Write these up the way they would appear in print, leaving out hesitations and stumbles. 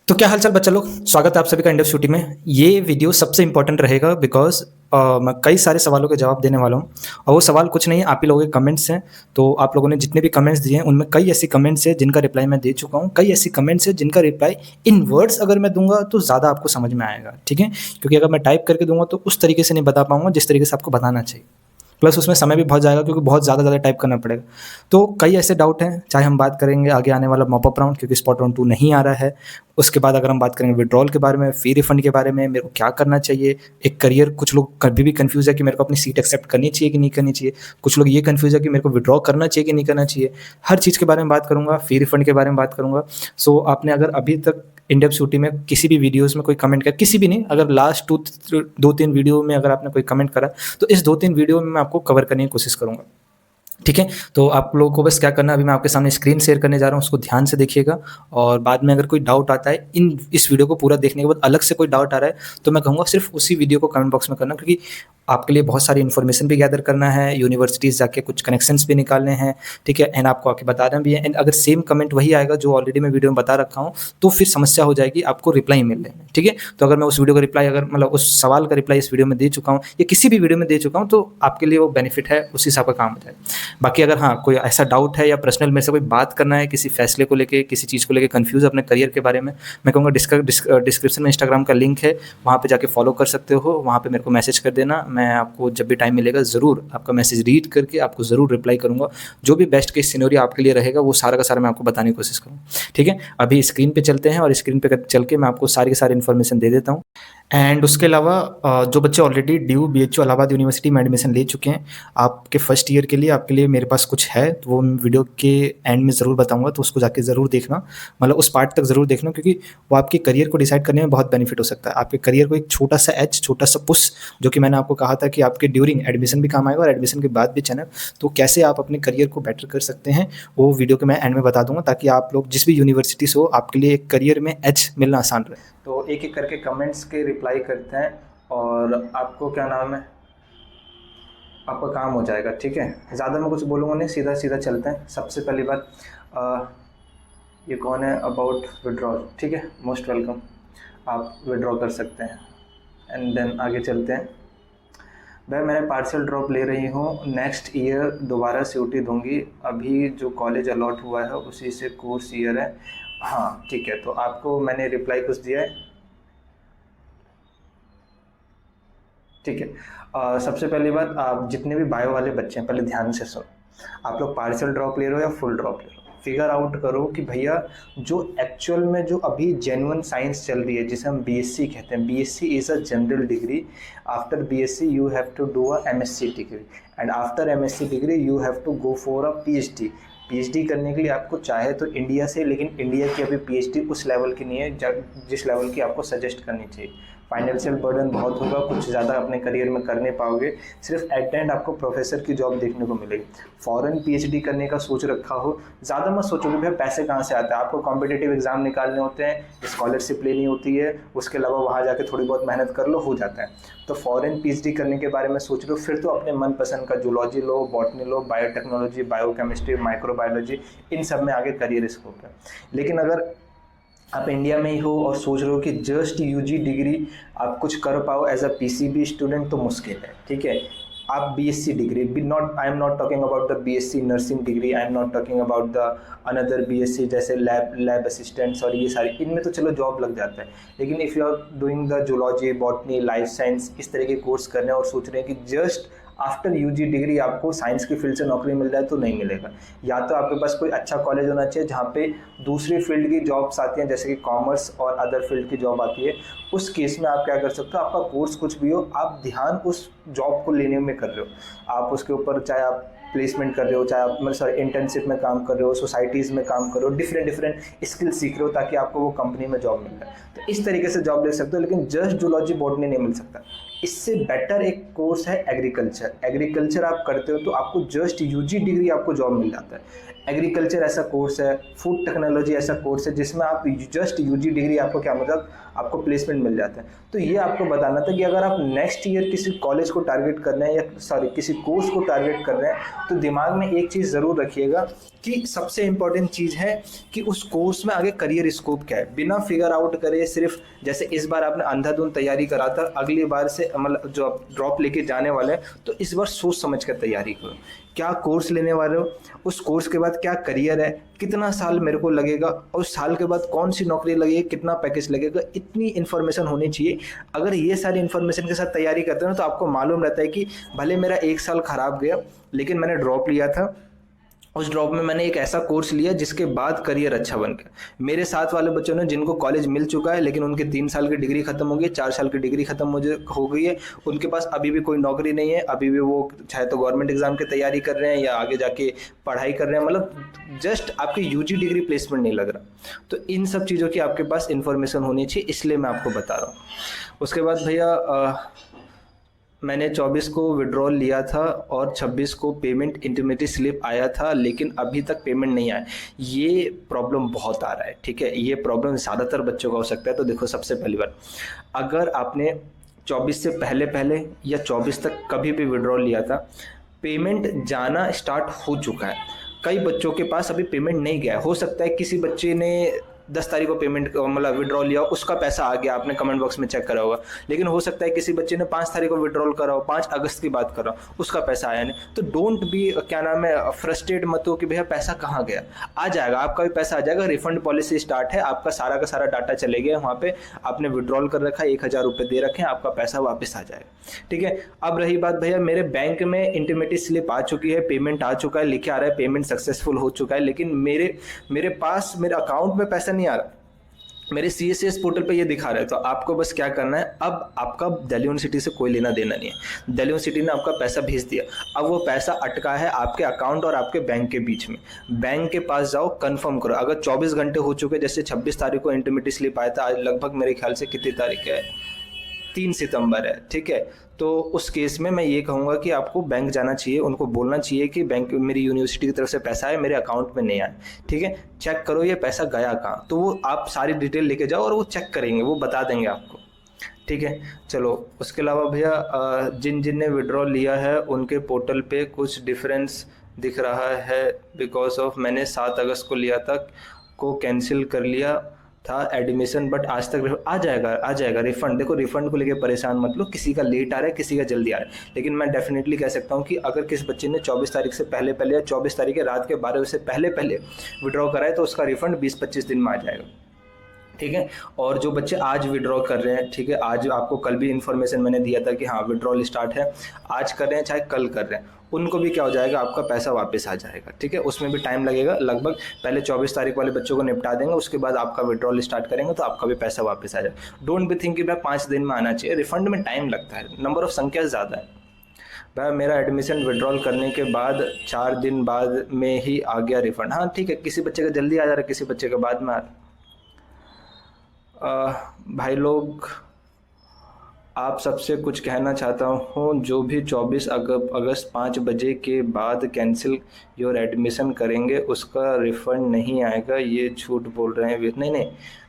तो क्या हाल-चाल बच्चा लोग? स्वागत है आप सभी का इंडस शूटी में। ये वीडियो सबसे इम्पोर्टेंट रहेगा बिकॉज़ मैं कई सारे सवालों के जवाब देने वाला हूँ और वो सवाल कुछ नहीं है, आप ही लोगों के कमेंट्स हैं। तो आप लोगों ने जितने भी कमेंट्स दिए हैं, उनमें कई ऐसी कमेंट्स हैं जिनका रिप्लाई मैं दे चुका हूँ। कई ऐसी कमेंट्स हैं जिनका रिप्लाई इन वर्ड्स अगर मैं दूँगा तो ज़्यादा आपको समझ में आएगा, ठीक है? क्योंकि अगर मैं टाइप करके दूँगा तो उस तरीके से नहीं बता पाऊँगा जिस तरीके से आपको बताना चाहिए। प्लस उसमें समय भी बहुत जाएगा क्योंकि बहुत ज़्यादा टाइप करना पड़ेगा। तो कई ऐसे डाउट हैं, चाहे हम बात करेंगे आगे आने वाला मॉप अप राउंड क्योंकि स्पॉट राउंड 2 नहीं आ रहा है। उसके बाद अगर हम बात करेंगे विथड्रॉल के बारे में, फ़ी रिफंड के बारे में, मेरे को क्या करना चाहिए? एक करियर कुछ लोग कभी भी कन्फ्यूज़ है कि मेरे को अपनी सीट एक्सेप्ट करनी चाहिए कि नहीं करनी चाहिए? कुछ लोग ये कन्फ्यूज़ है कि मेरे को विथड्रॉ करना चाहिए कि नहीं करना चाहिए? हर चीज़ के बारे में बात करूँगा, फ़ी रिफंड के बारे में बात करूँगा। सो आपने अगर अभी तक इन डेप्थ शूटी में किसी भी वीडियोज़ में कोई कमेंट किया, किसी भी नहीं, अगर लास्ट 2-3 वीडियो में अगर आपने कोई कमेंट करा, तो इस 2-3 वीडियो में मैं आपको कवर करने की कोशिश करूँगा। ठीक है? तो आप लोगों को बस क्या करना है, अभी मैं आपके सामने स्क्रीन शेयर करने जा रहा हूँ, उसको ध्यान से देखिएगा और बाद में अगर कोई डाउट आता है, इस वीडियो को पूरा देखने के बाद अलग से कोई डाउट आ रहा है, तो मैं कहूँगा सिर्फ़ उसी वीडियो को कमेंट बॉक्स में करना क्योंकि आपके लिए बहुत सारी इन्फॉर्मेशन भी गैदर करना है, यूनिवर्सिटीज़ जाके कुछ कनेक्शंस भी निकालने हैं, ठीक है? एंड आपको आके बताना भी है एंड अगर सेम कमेंट वही आएगा जो ऑलरेडी मैं वीडियो में बता रखा हूँ, तो फिर समस्या हो जाएगी आपको रिप्लाई मिलने में, ठीक है? तो अगर मैं उस वीडियो का रिप्लाई अगर मतलब उस सवाल का रिप्लाई इस वीडियो में दे चुका हूँ या किसी भी वीडियो में दे चुका हूँ, तो आपके लिए वो बेनिफिट है, उसी से आपका काम हो जाएगा। बाकी अगर हाँ, कोई ऐसा डाउट है या पर्सनल मेरे से कोई बात करना है किसी फैसले को लेके, किसी चीज़ को लेके कन्फ्यूज़ है अपने करियर के बारे में, मैं कहूँगा डिस्क्रिप्शन में इंस्टाग्राम का लिंक है, वहाँ पे जाके फॉलो कर सकते हो, वहाँ पे मेरे को मैसेज कर देना, मैं आपको जब भी टाइम मिलेगा ज़रूर आपका मैसेज रीड करके आपको ज़रूर रिप्लाई करूँगा। जो भी बेस्ट केस सिनेरियो आपके लिए रहेगा, वो सारा का सारा मैं आपको बताने की कोशिश करूँगा, ठीक है? अभी स्क्रीन पे चलते हैं और स्क्रीन पे चल के मैं आपको सारी की सारी इन्फॉर्मेशन दे देता हूँ। एंड उसके अलावा जो बच्चे already due BHU Allahabad university में एडमिशन ले चुके हैं, आपके फर्स्ट ईयर के लिए आपके लिए मेरे पास कुछ है, तो वो वीडियो के एंड में ज़रूर बताऊँगा, तो उसको जाके ज़रूर देखना। मतलब उस पार्ट तक ज़रूर देखना क्योंकि वो आपके करियर को डिसाइड करने में बहुत बेनिफिट हो सकता है। आपके करियर को एक छोटा-सा एज, छोटा-सा पुश जो कि मैंने आपको कहा था कि आपके ड्यूरिंग एडमिशन भी काम आएगा और एडमिशन के बाद भी चैनल, तो कैसे आप अपने करियर को बेटर कर सकते हैं, वो वीडियो के मैं एंड में बता दूँगा ताकि आप लोग जिस भी यूनिवर्सिटी से हो, आपके लिए एक करियर में एज मिलना आसान रहे। तो एक-एक करके कमेंट्स के रिप्लाई करते हैं और आपको क्या नाम है, आपका काम हो जाएगा, ठीक है? ज़्यादा मैं कुछ बोलूँगा नहीं, सीधा-सीधा चलते हैं। सबसे पहली बात ये कौन है अबाउट विथड्रॉल, ठीक है? मोस्ट वेलकम, आप विथड्रॉ कर सकते हैं एंड देन आगे चलते हैं। भाई मैंने पार्शियल ड्रॉप ले रही हूँ, नेक्स्ट ईयर दोबारा सीयूटी दूँगी, अभी जो कॉलेज अलॉट हुआ है उसी से कोर्स ईयर है। हाँ, ठीक है, तो आपको मैंने रिप्लाई कुछ दिया है, ठीक है। सबसे पहली बात, आप जितने भी बायो वाले बच्चे हैं पहले ध्यान से सुनो। आप लोग पार्शियल ड्रॉप ले रहे हो या फुल ड्रॉप ले रहे हो, फिगर आउट करो कि भैया जो एक्चुअल में जो अभी जेन्युइन साइंस चल रही है जिसे हम बीएससी कहते हैं, BSc is a general degree. After BSc you have to do a MSc degree and after MSc degree you have to go for a PhD. PhD करने के लिए आपको चाहे तो इंडिया से, लेकिन इंडिया की अभी पीएचडी उस लेवल की नहीं है जिस लेवल की आपको सजेस्ट करनी चाहिए। फाइनेंशियल बर्डन बहुत होगा, कुछ ज़्यादा अपने करियर में कर नहीं पाओगे, सिर्फ एट द एंड आपको प्रोफेसर की जॉब देखने को मिलेगी। फॉरेन पीएचडी करने का सोच रखा हो, ज़्यादा मत सोचो कि भैया पैसे कहाँ से आते हैं। आपको कॉम्पिटिटिव एग्जाम निकालने होते हैं, स्कॉलरशिप लेनी होती है, उसके अलावा वहाँ जाके थोड़ी बहुत मेहनत कर लो, हो जाता है। तो फॉरेन पीएचडी करने के बारे में सोच रहे हो, फिर तो अपने मनपसंद का जूलॉजी लो, बॉटनी लो, बायोटेक्नोलॉजी, बायोकेमिस्ट्री, माइक्रोबायोलॉजी, इन सब में आगे करियर स्कोप है। लेकिन अगर आप इंडिया में ही हो और सोच रहे हो कि जस्ट यूजी डिग्री आप कुछ कर पाओ एज अ पीसीबी स्टूडेंट, तो मुश्किल है, ठीक है। आप बीएससी डिग्री भी not, I am not talking about the BSc nursing degree, I am not talking about the another BSc जैसे लैब असिस्टेंट्स और ये सारी, इनमें तो चलो जॉब लग जाता है। लेकिन if you are doing the zoology, botany, life science, इस तरह के कोर्स करने हैं और सोच रहे हैं कि जस्ट आफ्टर यूजी डिग्री आपको साइंस की फील्ड से नौकरी मिल जाए, तो नहीं मिलेगा। या तो आपके पास कोई अच्छा कॉलेज होना चाहिए जहाँ पे दूसरी फील्ड की जॉब्स आती हैं, जैसे कि कॉमर्स और अदर फील्ड की जॉब आती है। उस केस में आप क्या कर सकते हो, आपका कोर्स कुछ भी हो, आप ध्यान उस जॉब को लेने में कर रहे हो। आप उसके ऊपर चाहे आप प्लेसमेंट कर रहे हो, चाहे आप मतलब इंटर्नशिप में काम कर रहे हो, सोसाइटीज़ में काम कर रहे हो, डिफरेंट स्किल सीख रहे हो ताकि आपको वो कंपनी में जॉब मिल जाए। तो इस तरीके से जॉब ले सकते हो, लेकिन जस्ट जूलॉजी बॉटनी नहीं मिल सकता। इससे बेटर एक कोर्स है एग्रीकल्चर। एग्रीकल्चर आप करते हो तो आपको जस्ट यूजी डिग्री आपको जॉब मिल जाता है। एग्रीकल्चर ऐसा कोर्स है, फूड टेक्नोलॉजी ऐसा कोर्स है जिसमें आप जस्ट यूजी डिग्री आपको क्या मतलब आपको प्लेसमेंट मिल जाता है। तो ये आपको बताना था कि अगर आप नेक्स्ट ईयर किसी कॉलेज को टारगेट कर रहे हैं या सॉरी किसी कोर्स को टारगेट कर रहे हैं तो दिमाग में एक चीज़ ज़रूर रखिएगा कि सबसे इम्पॉर्टेंट चीज़ है कि उस कोर्स में आगे करियर स्कोप क्या है। बिना फिगर आउट करे सिर्फ जैसे इस बार आपने अंधाधुंध तैयारी करा था, अगली बार से मतलब जो आप ड्रॉप लेके जाने वाले हैं तो इस बार सोच समझ कर तैयारी करो। क्या कोर्स लेने वाले हो, उस कोर्स के बाद क्या करियर है, कितना साल मेरे को लगेगा और उस साल के बाद कौन सी नौकरी लगेगी, कितना पैकेज लगेगा, इतनी इन्फॉर्मेशन होनी चाहिए। अगर ये सारी इन्फॉर्मेशन के साथ तैयारी करते हो ना तो आपको मालूम रहता है कि भले मेरा 1 साल खराब गया लेकिन मैंने ड्रॉप लिया था, उस ड्रॉप में मैंने एक ऐसा कोर्स लिया जिसके बाद करियर अच्छा बन गया। मेरे साथ वाले बच्चों ने जिनको कॉलेज मिल चुका है लेकिन उनके 3 साल की डिग्री खत्म हो गई, 4 साल की डिग्री खत्म हो गई है, उनके पास अभी भी कोई नौकरी नहीं है, अभी भी वो चाहे तो गवर्नमेंट एग्जाम की तैयारी कर रहे हैं या आगे जाके पढ़ाई कर रहे हैं, मतलब जस्ट आपकी यूजी डिग्री प्लेसमेंट नहीं लग रहा। तो इन सब चीज़ों की आपके पास इन्फॉर्मेशन होनी चाहिए, इसलिए मैं आपको बता रहा हूँ। उसके बाद भैया मैंने 24 को विड्रॉल लिया था और 26 को पेमेंट इंटीमेटी स्लिप आया था लेकिन अभी तक पेमेंट नहीं आया। ये प्रॉब्लम बहुत आ रहा है, ठीक है, ये प्रॉब्लम ज़्यादातर बच्चों का हो सकता है। तो देखो, सबसे पहली बार अगर आपने 24 से पहले या 24 तक कभी भी विड्रॉल लिया था, पेमेंट जाना स्टार्ट हो चुका है। कई बच्चों के पास अभी पेमेंट नहीं गया है। हो सकता है किसी बच्चे ने 10 तारीख को पेमेंट मतलब विड्रॉल लिया, उसका पैसा आ गया, आपने कमेंट बॉक्स में चेक करा होगा। लेकिन हो सकता है किसी बच्चे ने 5 तारीख को विड्रॉल करा हो, 5 अगस्त की बात कर रहा हूँ, उसका पैसा आया नहीं। तो डोंट बी क्या नाम है फ्रस्ट्रेट मत हो कि भैया पैसा कहाँ गया। आ जाएगा, आपका भी पैसा आ जाएगा। रिफंड पॉलिसी स्टार्ट है, आपका सारा का सारा डाटा चले गया वहाँ पे, आपने विड्रॉल कर रखा है, 1000 रुपये दे रखे हैं, आपका पैसा वापस आ जाएगा, ठीक है। अब रही बात भैया, मेरे बैंक में इंटीमेटी स्लिप आ चुकी है, पेमेंट आ चुका है, लिखे आ रहा है पेमेंट सक्सेसफुल हो चुका है, लेकिन मेरे पास मेरे अकाउंट में पैसा नहीं आ रहा, मेरे CSCS पोर्टल पे ये दिखा रहा है। तो आपको बस क्या करना है, अब आपका दिल्ली यूनिवर्सिटी से कोई लेना देना नहीं है। दिल्ली यूनिवर्सिटी ने आपका पैसा भेज दिया, अब वो पैसा अटका है आपके अकाउंट और आपके बैंक के बीच में। बैंक के पास जाओ, कंफर्म करो। अगर 24 घंटे हो चुके, जैसे 26 तारीख को इंटीमेटी स्लिप आया था, आज लगभग मेरे ख्याल से कितनी तारीख है, 3 सितंबर है, ठीक है। तो उस केस में मैं ये कहूँगा कि आपको बैंक जाना चाहिए, उनको बोलना चाहिए कि बैंक मेरी यूनिवर्सिटी की तरफ से पैसा है, मेरे अकाउंट में नहीं आया, ठीक है, चेक करो ये पैसा गया कहाँ। तो वो आप सारी डिटेल लेके जाओ और वो चेक करेंगे, वो बता देंगे आपको, ठीक है। चलो, उसके अलावा भैया जिन ने विड्रॉल लिया है उनके पोर्टल पे कुछ डिफरेंस दिख रहा है बिकॉज ऑफ मैंने 7 अगस्त को लिया था, को कैंसिल कर लिया था एडमिशन, बट आज तक आ जाएगा रिफंड। देखो, रिफंड को लेके परेशान मत लो, किसी का लेट आ रहा है, किसी का जल्दी आ रहा है, लेकिन मैं डेफिनेटली कह सकता हूँ कि अगर किसी बच्चे ने 24 तारीख से पहले या 24 तारीख के रात के 12 बजे से पहले विड्रॉ करा है तो उसका रिफंड 20-25 दिन में आ जाएगा, ठीक है। और जो बच्चे आज विड्रॉ कर रहे हैं, ठीक है, आज आपको कल भी इन्फॉर्मेशन मैंने दिया था कि हाँ विड्रॉल स्टार्ट है, आज कर रहे हैं चाहे कल कर रहे हैं, उनको भी क्या हो जाएगा, आपका पैसा वापस आ जाएगा, ठीक है। उसमें भी टाइम लगेगा, लगभग पहले 24 तारीख वाले बच्चों को निपटा देंगे, उसके बाद आपका विड्रॉल स्टार्ट करेंगे तो आपका भी पैसा वापस आ जाएगा। डोंट बी थिंक कि भाई 5 दिन में आना चाहिए, रिफंड में टाइम लगता है, नंबर ऑफ संख्या ज़्यादा है। भाई मेरा एडमिशन विड्रॉल करने के बाद 4 दिन बाद में ही आ गया रिफंड। हाँ ठीक है, किसी बच्चे का जल्दी आ जा रहा है, किसी बच्चे का बाद में आ रहा है। भाई लोग, आप सबसे कुछ कहना चाहता हूँ, जो भी 24 अगस्त 5 बजे के बाद कैंसिल योर एडमिशन करेंगे उसका रिफ़ंड नहीं आएगा, ये झूठ बोल रहे हैं। नहीं,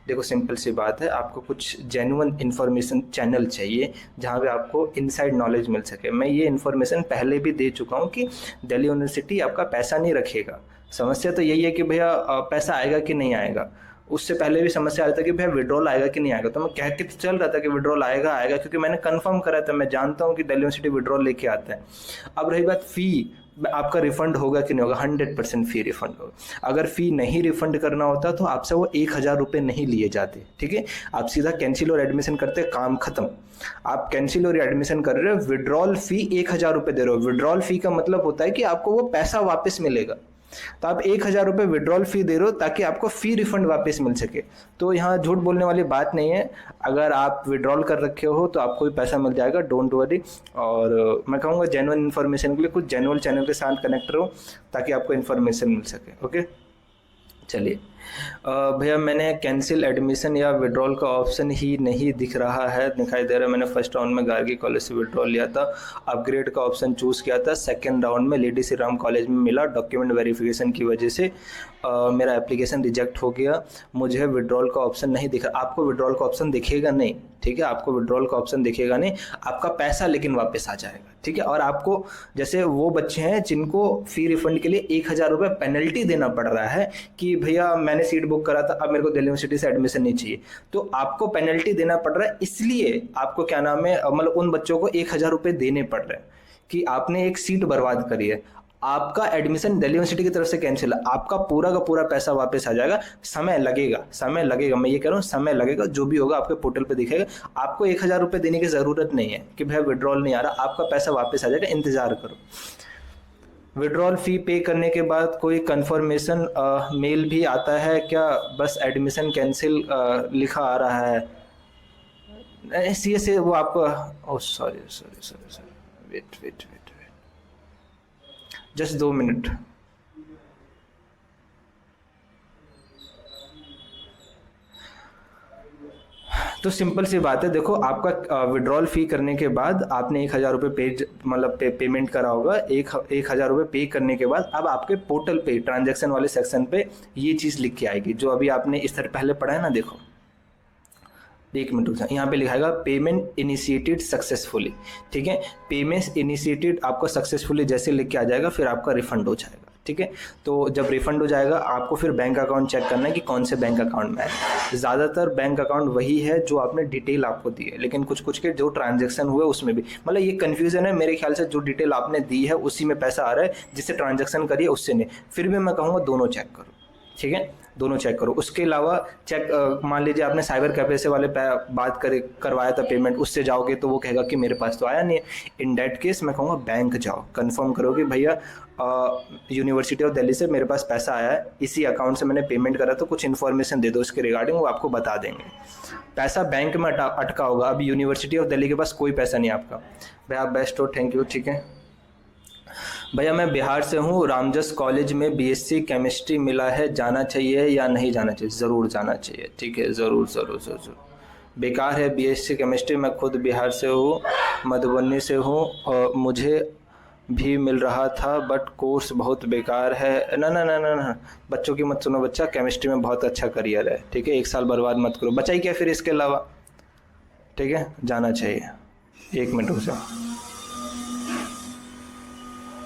देखो सिंपल सी बात है, आपको कुछ जेन्युइन इन्फॉर्मेशन चैनल चाहिए जहाँ पे आपको इनसाइड नॉलेज मिल सके। मैं ये इन्फॉर्मेशन पहले भी दे चुका हूँ कि दिल्ली यूनिवर्सिटी आपका पैसा नहीं रखेगा। समस्या तो यही है कि भैया पैसा आएगा कि नहीं आएगा। उससे पहले भी समस्या आ रहा था कि भैया विड्रॉल आएगा कि नहीं आएगा, तो मैं कह के तो चल रहा था कि विड्रॉल आएगा, क्योंकि मैंने कंफर्म करा था, मैं जानता हूँ कि दिल्ली यूनिवर्सिटी विड्रॉल लेके आता है। अब रही बात फ़ी, आपका रिफंड होगा कि नहीं होगा, 100% फ़ी रिफंड होगा। अगर फ़ी नहीं रिफंड करना होता तो आपसे वो 1000 रुपये नहीं लिए जाते, ठीक है। आप सीधा कैंसिल और एडमिशन करते, काम खत्म। आप कैंसिल और एडमिशन कर रहे हो, विड्रॉल फ़ी 1000 रुपये दे रहे हो। विड्रॉल फ़ी का मतलब होता है कि आपको वो पैसा वापस मिलेगा, तो आप 1000 रुपये विड्रॉल फी दे रहे हो ताकि आपको फी रिफंड वापस मिल सके। तो यहाँ झूठ बोलने वाली बात नहीं है, अगर आप विड्रॉल कर रखे हो तो आपको भी पैसा मिल जाएगा, डोंट वरी। और मैं कहूँगा जेन्युइन इन्फॉर्मेशन के लिए कुछ जेन्युइन चैनल के साथ कनेक्ट रहो ताकि आपको इन्फॉर्मेशन मिल सके, ओके। चलिए, भैया मैंने कैंसिल एडमिशन या विड्रॉल का ऑप्शन ही नहीं दिख रहा है, दिखाई दे रहा है। मैंने फर्स्ट राउंड में गार्गी कॉलेज से विड्रॉल लिया था, अपग्रेड का ऑप्शन चूज़ किया था, सेकंड राउंड में लेडी श्री राम कॉलेज में मिला, डॉक्यूमेंट वेरिफिकेशन की वजह से मेरा एप्लीकेशन रिजेक्ट हो गया, मुझे विड्रॉल का ऑप्शन नहीं दिखा। आपको विड्रॉल का ऑप्शन दिखेगा नहीं, ठीक है, आपको विड्रॉल का ऑप्शन दिखेगा नहीं, आपका पैसा लेकिन वापस आ जाएगा, ठीक है। और आपको जैसे वो बच्चे हैं जिनको फी रिफंड के लिए 1,000 रुपये पेनल्टी देना पड़ रहा है कि भैया मैंने सीट बुक करा था, अब मेरे को दिल्ली यूनिवर्सिटी से एडमिशन नहीं चाहिए, तो आपको पेनल्टी देना पड़ रहा है, इसलिए आपको क्या नाम है, मतलब उन बच्चों को 1,000 रुपये देने पड़ रहे हैं कि आपने एक सीट बर्बाद करी है। आपका एडमिशन दिल्ली यूनिवर्सिटी की तरफ से कैंसिल है, आपका पूरा का पूरा पैसा वापस आ जाएगा। समय लगेगा, समय लगेगा, मैं ये कह रहा हूँ समय लगेगा, जो भी होगा आपके पोर्टल पे दिखेगा। आपको 1,000 रुपये देने की ज़रूरत नहीं है कि भैया विड्रॉल नहीं आ रहा, आपका पैसा वापस आ जाएगा, इंतज़ार करो। विड्रॉल फ़ी पे करने के बाद कोई कंफर्मेशन मेल भी आता है क्या? बस एडमिशन कैंसिल लिखा आ रहा है। सी से वो आपको, oh sorry sorry sorry sorry, wait wait wait, just 2 minute. तो सिंपल सी बात है, देखो आपका विड्रॉल फी करने के बाद आपने 1,000 रुपये पेमेंट करा होगा। 1,000 रुपये पे करने के बाद अब आपके पोर्टल पे ट्रांजैक्शन वाले सेक्शन पे ये चीज़ लिख के आएगी जो अभी आपने इस तरह पहले पढ़ा है ना। देखो 1 मिनट रुक, यहाँ पे लिखाएगा पेमेंट इनिशिएटेड सक्सेसफुली, ठीक है। पेमेंट इनिशिएटेड आपको सक्सेसफुली जैसे लिख के आ जाएगा, फिर आपका रिफंड हो जाएगा, ठीक है। तो जब रिफंड हो जाएगा आपको फिर बैंक अकाउंट चेक करना है कि कौन से बैंक अकाउंट में है। ज़्यादातर बैंक अकाउंट वही है जो आपने डिटेल आपको दी है, लेकिन कुछ कुछ के जो ट्रांजैक्शन हुए उसमें भी, मतलब ये कन्फ्यूजन है मेरे ख्याल से। जो डिटेल आपने दी है उसी में पैसा आ रहा है, जिससे ट्रांजैक्शन करिए उससे नहीं। फिर भी मैं कहूँगा दोनों चेक करो, ठीक है, दोनों चेक करो। उसके अलावा चेक, मान लीजिए आपने साइबर कैफे से वाले बात करवाया था पेमेंट, उससे जाओगे तो वो कहेगा कि मेरे पास तो आया नहीं है। इन डेट केस मैं कहूँगा बैंक जाओ, कंफर्म करो कि भैया यूनिवर्सिटी ऑफ दिल्ली से मेरे पास पैसा आया है, इसी अकाउंट से मैंने पेमेंट करा, तो कुछ इन्फॉर्मेशन दे दो इसके रिगार्डिंग, वो आपको बता देंगे। पैसा बैंक में अटका होगा, अब यूनिवर्सिटी ऑफ दिल्ली के पास कोई पैसा नहीं आपका। भैया आप बेस्ट हो, थैंक यू, ठीक है। भैया मैं बिहार से हूँ, रामजस कॉलेज में बीएससी केमिस्ट्री मिला है, जाना चाहिए या नहीं जाना चाहिए? ज़रूर जाना चाहिए, ठीक है, ज़रूर ज़रूर ज़रूर। बेकार है बीएससी केमिस्ट्री, मैं खुद बिहार से हूँ, मधुबनी से हूँ, और मुझे भी मिल रहा था बट कोर्स बहुत बेकार है। ना ना ना ना ना, बच्चों की मत सुनो, बच्चा केमिस्ट्री में बहुत अच्छा करियर है, ठीक है, 1 साल बर्बाद मत करो। बचा ही क्या फिर इसके अलावा, ठीक है, जाना चाहिए। 1 मिनट रुक जाओ,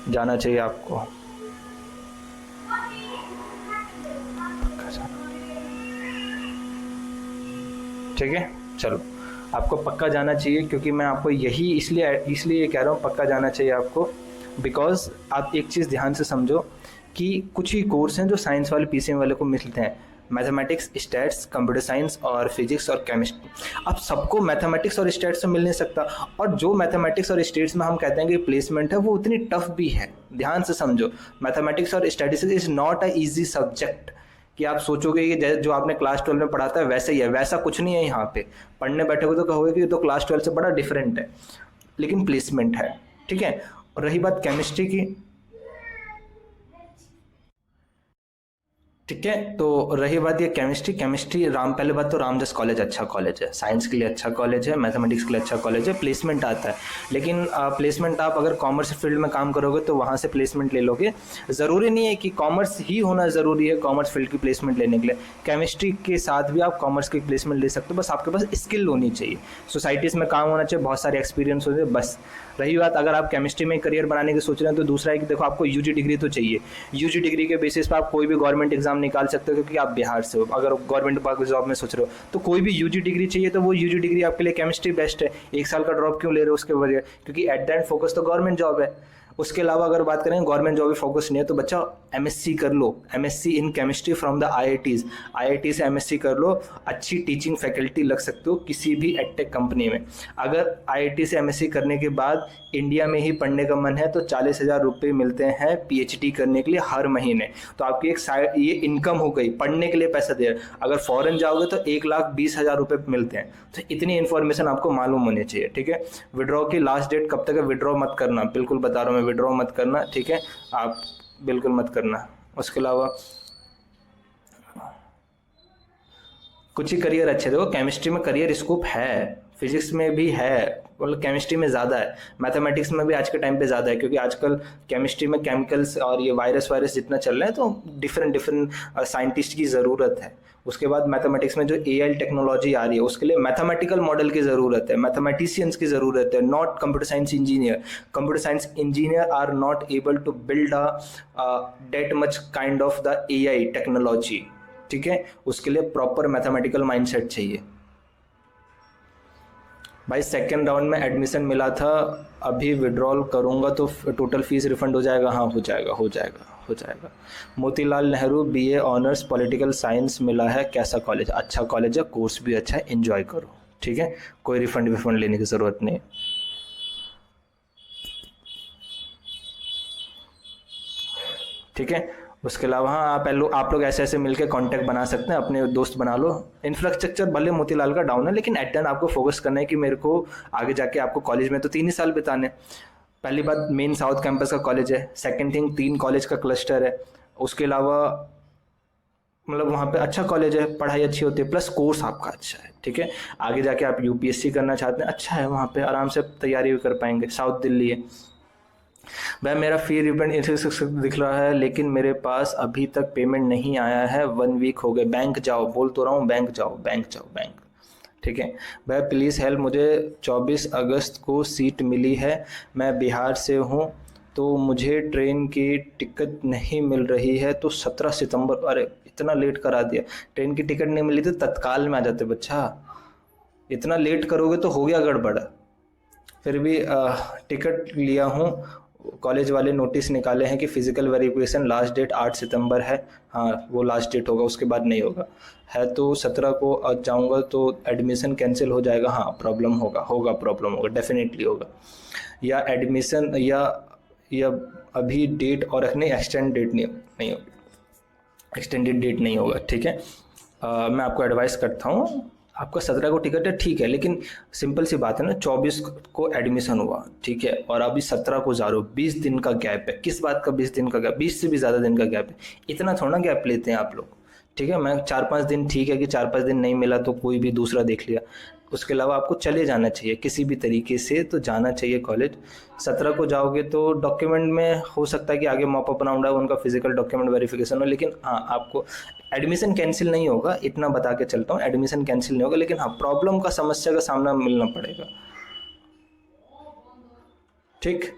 जाना चाहिए आपको, ठीक है। चलो आपको पक्का जाना चाहिए, क्योंकि मैं आपको यही इसलिए कह रहा हूँ पक्का जाना चाहिए आपको, बिकॉज आप एक चीज़ ध्यान से समझो कि कुछ ही कोर्स हैं जो साइंस वाले पीसीएम वाले को मिलते हैं, मैथमेटिक्स, स्टैट्स, कंप्यूटर साइंस और फिजिक्स और केमिस्ट्री। अब सबको मैथमेटिक्स और स्टैट्स से मिल नहीं सकता, और जो मैथमेटिक्स और स्टैट्स में हम कहते हैं कि प्लेसमेंट है, वो उतनी टफ भी है। ध्यान से समझो, मैथमेटिक्स और statistics is not a easy subject कि आप सोचोगे कि जैसे जो आपने क्लास 12 में पढ़ा था वैसे ही है, वैसा कुछ नहीं है। यहाँ पे पढ़ने बैठोगे तो कहोगे कि ये तो क्लास 12 से बड़ा डिफरेंट है, लेकिन प्लेसमेंट है, ठीक है। और रही बात केमिस्ट्री की, ठीक है, तो रही बात ये केमिस्ट्री, पहले बात तो रामजस कॉलेज अच्छा कॉलेज है, साइंस के लिए अच्छा कॉलेज है, मैथमेटिक्स के लिए अच्छा कॉलेज है, प्लेसमेंट आता है। लेकिन प्लेसमेंट आप अगर कॉमर्स फील्ड में काम करोगे तो वहाँ से प्लेसमेंट ले लोगे। ज़रूरी नहीं है कि कॉमर्स ही होना ज़रूरी है कॉमर्स फील्ड की प्लेसमेंट लेने के लिए, केमिस्ट्री के साथ भी आप कॉमर्स की प्लेसमेंट ले सकते हो, बस आपके पास स्किल होनी चाहिए, सोसाइटीज़ में काम होना चाहिए, बहुत सारे एक्सपीरियंस होने, बस। रही बात अगर आप केमिस्ट्री में करियर बनाने की सोच रहे हैं तो दूसरा है कि देखो आपको यूजी डिग्री तो चाहिए, यूजी डिग्री के बेसिस पर आप कोई भी गवर्नमेंट एग्जाम निकाल सकते हो, क्योंकि आप बिहार से हो। अगर गवर्नमेंट जॉब में सोच रहे हो तो कोई भी यूजी डिग्री चाहिए, तो वो यूजी डिग्री आपके लिए केमिस्ट्री बेस्ट है। 1 साल का ड्रॉप क्यों ले रहे हो उसके वजह, क्योंकि एट द एंड फोकस तो गवर्नमेंट जॉब है। उसके अलावा अगर बात करें गवर्नमेंट जॉब में फोकस नहीं है तो बच्चा एमएससी कर लो, MSc in chemistry from the IIT से एमएससी कर लो, अच्छी टीचिंग फैकल्टी लग सकते हो किसी भी एडटेक कंपनी में। अगर आईआईटी से एमएससी करने के बाद इंडिया में ही पढ़ने का मन है तो 40,000 रुपये मिलते हैं पीएचडी करने के लिए हर महीने, तो आपकी एक साइड ये इनकम हो गई, पढ़ने के लिए पैसा दे रहे। अगर फॉरेन जाओगे तो 1,20,000 रुपये मिलते हैं। तो इतनी इन्फॉर्मेशन आपको मालूम होनी चाहिए, ठीक है। विड्रॉ की लास्ट डेट कब तक है? विड्रॉ मत करना, बिल्कुल बता रहा हूँ मैं, विड्रॉ मत करना, ठीक है, आप बिल्कुल मत करना। उसके अलावा कुछ ही करियर अच्छे, देखो केमिस्ट्री में करियर स्कोप है, फिजिक्स में भी है, मतलब केमिस्ट्री में ज़्यादा है, मैथमेटिक्स में भी आज के टाइम पे ज़्यादा है, क्योंकि आजकल केमिस्ट्री में केमिकल्स और ये वायरस वायरस जितना चल रहा है तो डिफरेंट डिफरेंट साइंटिस्ट की ज़रूरत है। उसके बाद मैथमेटिक्स में जो एआई टेक्नोलॉजी आ रही है उसके लिए मैथमेटिकल मॉडल की ज़रूरत है, मैथमेटिशियंस की ज़रूरत है, not computer science engineer. Computer science engineer are not able to build that much kind of the AI technology, ठीक है। उसके लिए प्रॉपर मैथमेटिकल माइंडसेट चाहिए। भाई सेकेंड राउंड में एडमिशन मिला था, अभी विड्रॉल करूंगा तो टोटल फीस रिफंड हो जाएगा? हाँ हो जाएगा, हो जाएगा, हो जाएगा। Motilal Nehru BA honours political science मिला है, कैसा कॉलेज? अच्छा कॉलेज है, कोर्स भी अच्छा है, एंजॉय करो, ठीक है, कोई रिफंड विफंड लेने की ज़रूरत नहीं। ठीक है। उसके अलावा हाँ आप लोग ऐसे ऐसे मिलकर कांटेक्ट बना सकते हैं, अपने दोस्त बना लो। इंफ्रास्ट्रक्चर भले मोतीलाल का डाउन है, लेकिन एट द आपको फोकस करना है कि मेरे को आगे जाके आपको कॉलेज में तो 3 ही साल बिताने। पहली बात, मेन साउथ कैंपस का कॉलेज है। सेकंड थिंग, 3 कॉलेज का क्लस्टर है। उसके अलावा मतलब वहाँ पे अच्छा कॉलेज है, पढ़ाई अच्छी होती है, प्लस कोर्स आपका अच्छा है, ठीक है। आगे जाके आप यूपीएससी करना चाहते हैं, अच्छा है, वहाँ पे आराम से तैयारी भी कर पाएंगे। साउथ दिल्ली है। भाई मेरा फी रिफंड दिख रहा है, लेकिन मेरे पास अभी तक पेमेंट नहीं आया है, 1 वीक हो गए। बैंक जाओ, बोल तो रहा हूँ, बैंक जाओ, बैंक जाओ, बैंक, ठीक है। भाई प्लीज़ हेल्प, मुझे 24 अगस्त को सीट मिली है, मैं बिहार से हूँ, तो मुझे ट्रेन की टिकट नहीं मिल रही है, तो 17 सितंबर, अरे इतना लेट करा दिया। ट्रेन की टिकट नहीं मिली तो तत्काल में आ जाते बच्चा, इतना लेट करोगे तो हो गया गड़बड़। फिर भी टिकट लिया हूँ। कॉलेज वाले नोटिस निकाले हैं कि फिजिकल वेरिफिकेशन लास्ट डेट 8 सितंबर है। हाँ वो लास्ट डेट होगा, उसके बाद नहीं होगा। है तो 17 को जाऊँगा तो एडमिशन कैंसिल हो जाएगा। हाँ प्रॉब्लम होगा, प्रॉब्लम होगा, डेफिनेटली होगा। या एडमिशन या अभी डेट और रखने, एक्सटेंड डेट नहीं होगी, एक्सटेंडेड डेट नहीं होगा, ठीक है। मैं आपको एडवाइस करता हूँ, आपका 17 को टिकट है, ठीक है, लेकिन सिंपल सी बात है ना, 24 को एडमिशन हुआ, ठीक है, और अभी 17 को जा रहे हो, 20 दिन का गैप है। किस बात का 20 दिन का गैप? 20 से भी ज़्यादा दिन का गैप है। इतना थोड़ा गैप लेते हैं आप लोग, ठीक है। मैं 4-5 दिन, ठीक है कि 4-5 दिन नहीं मिला तो कोई भी दूसरा देख लिया। उसके अलावा आपको चले जाना चाहिए किसी भी तरीके से, तो जाना चाहिए कॉलेज। 17 को जाओगे तो डॉक्यूमेंट में हो सकता है कि आगे मॉप अप राउंड है, उनका फिजिकल डॉक्यूमेंट वेरिफिकेशन हो, लेकिन हाँ आपको एडमिशन कैंसिल नहीं होगा, इतना बता के चलता हूँ, एडमिशन कैंसिल नहीं होगा, लेकिन हाँ प्रॉब्लम का, समस्या का सामना मिलना पड़ेगा, ठीक।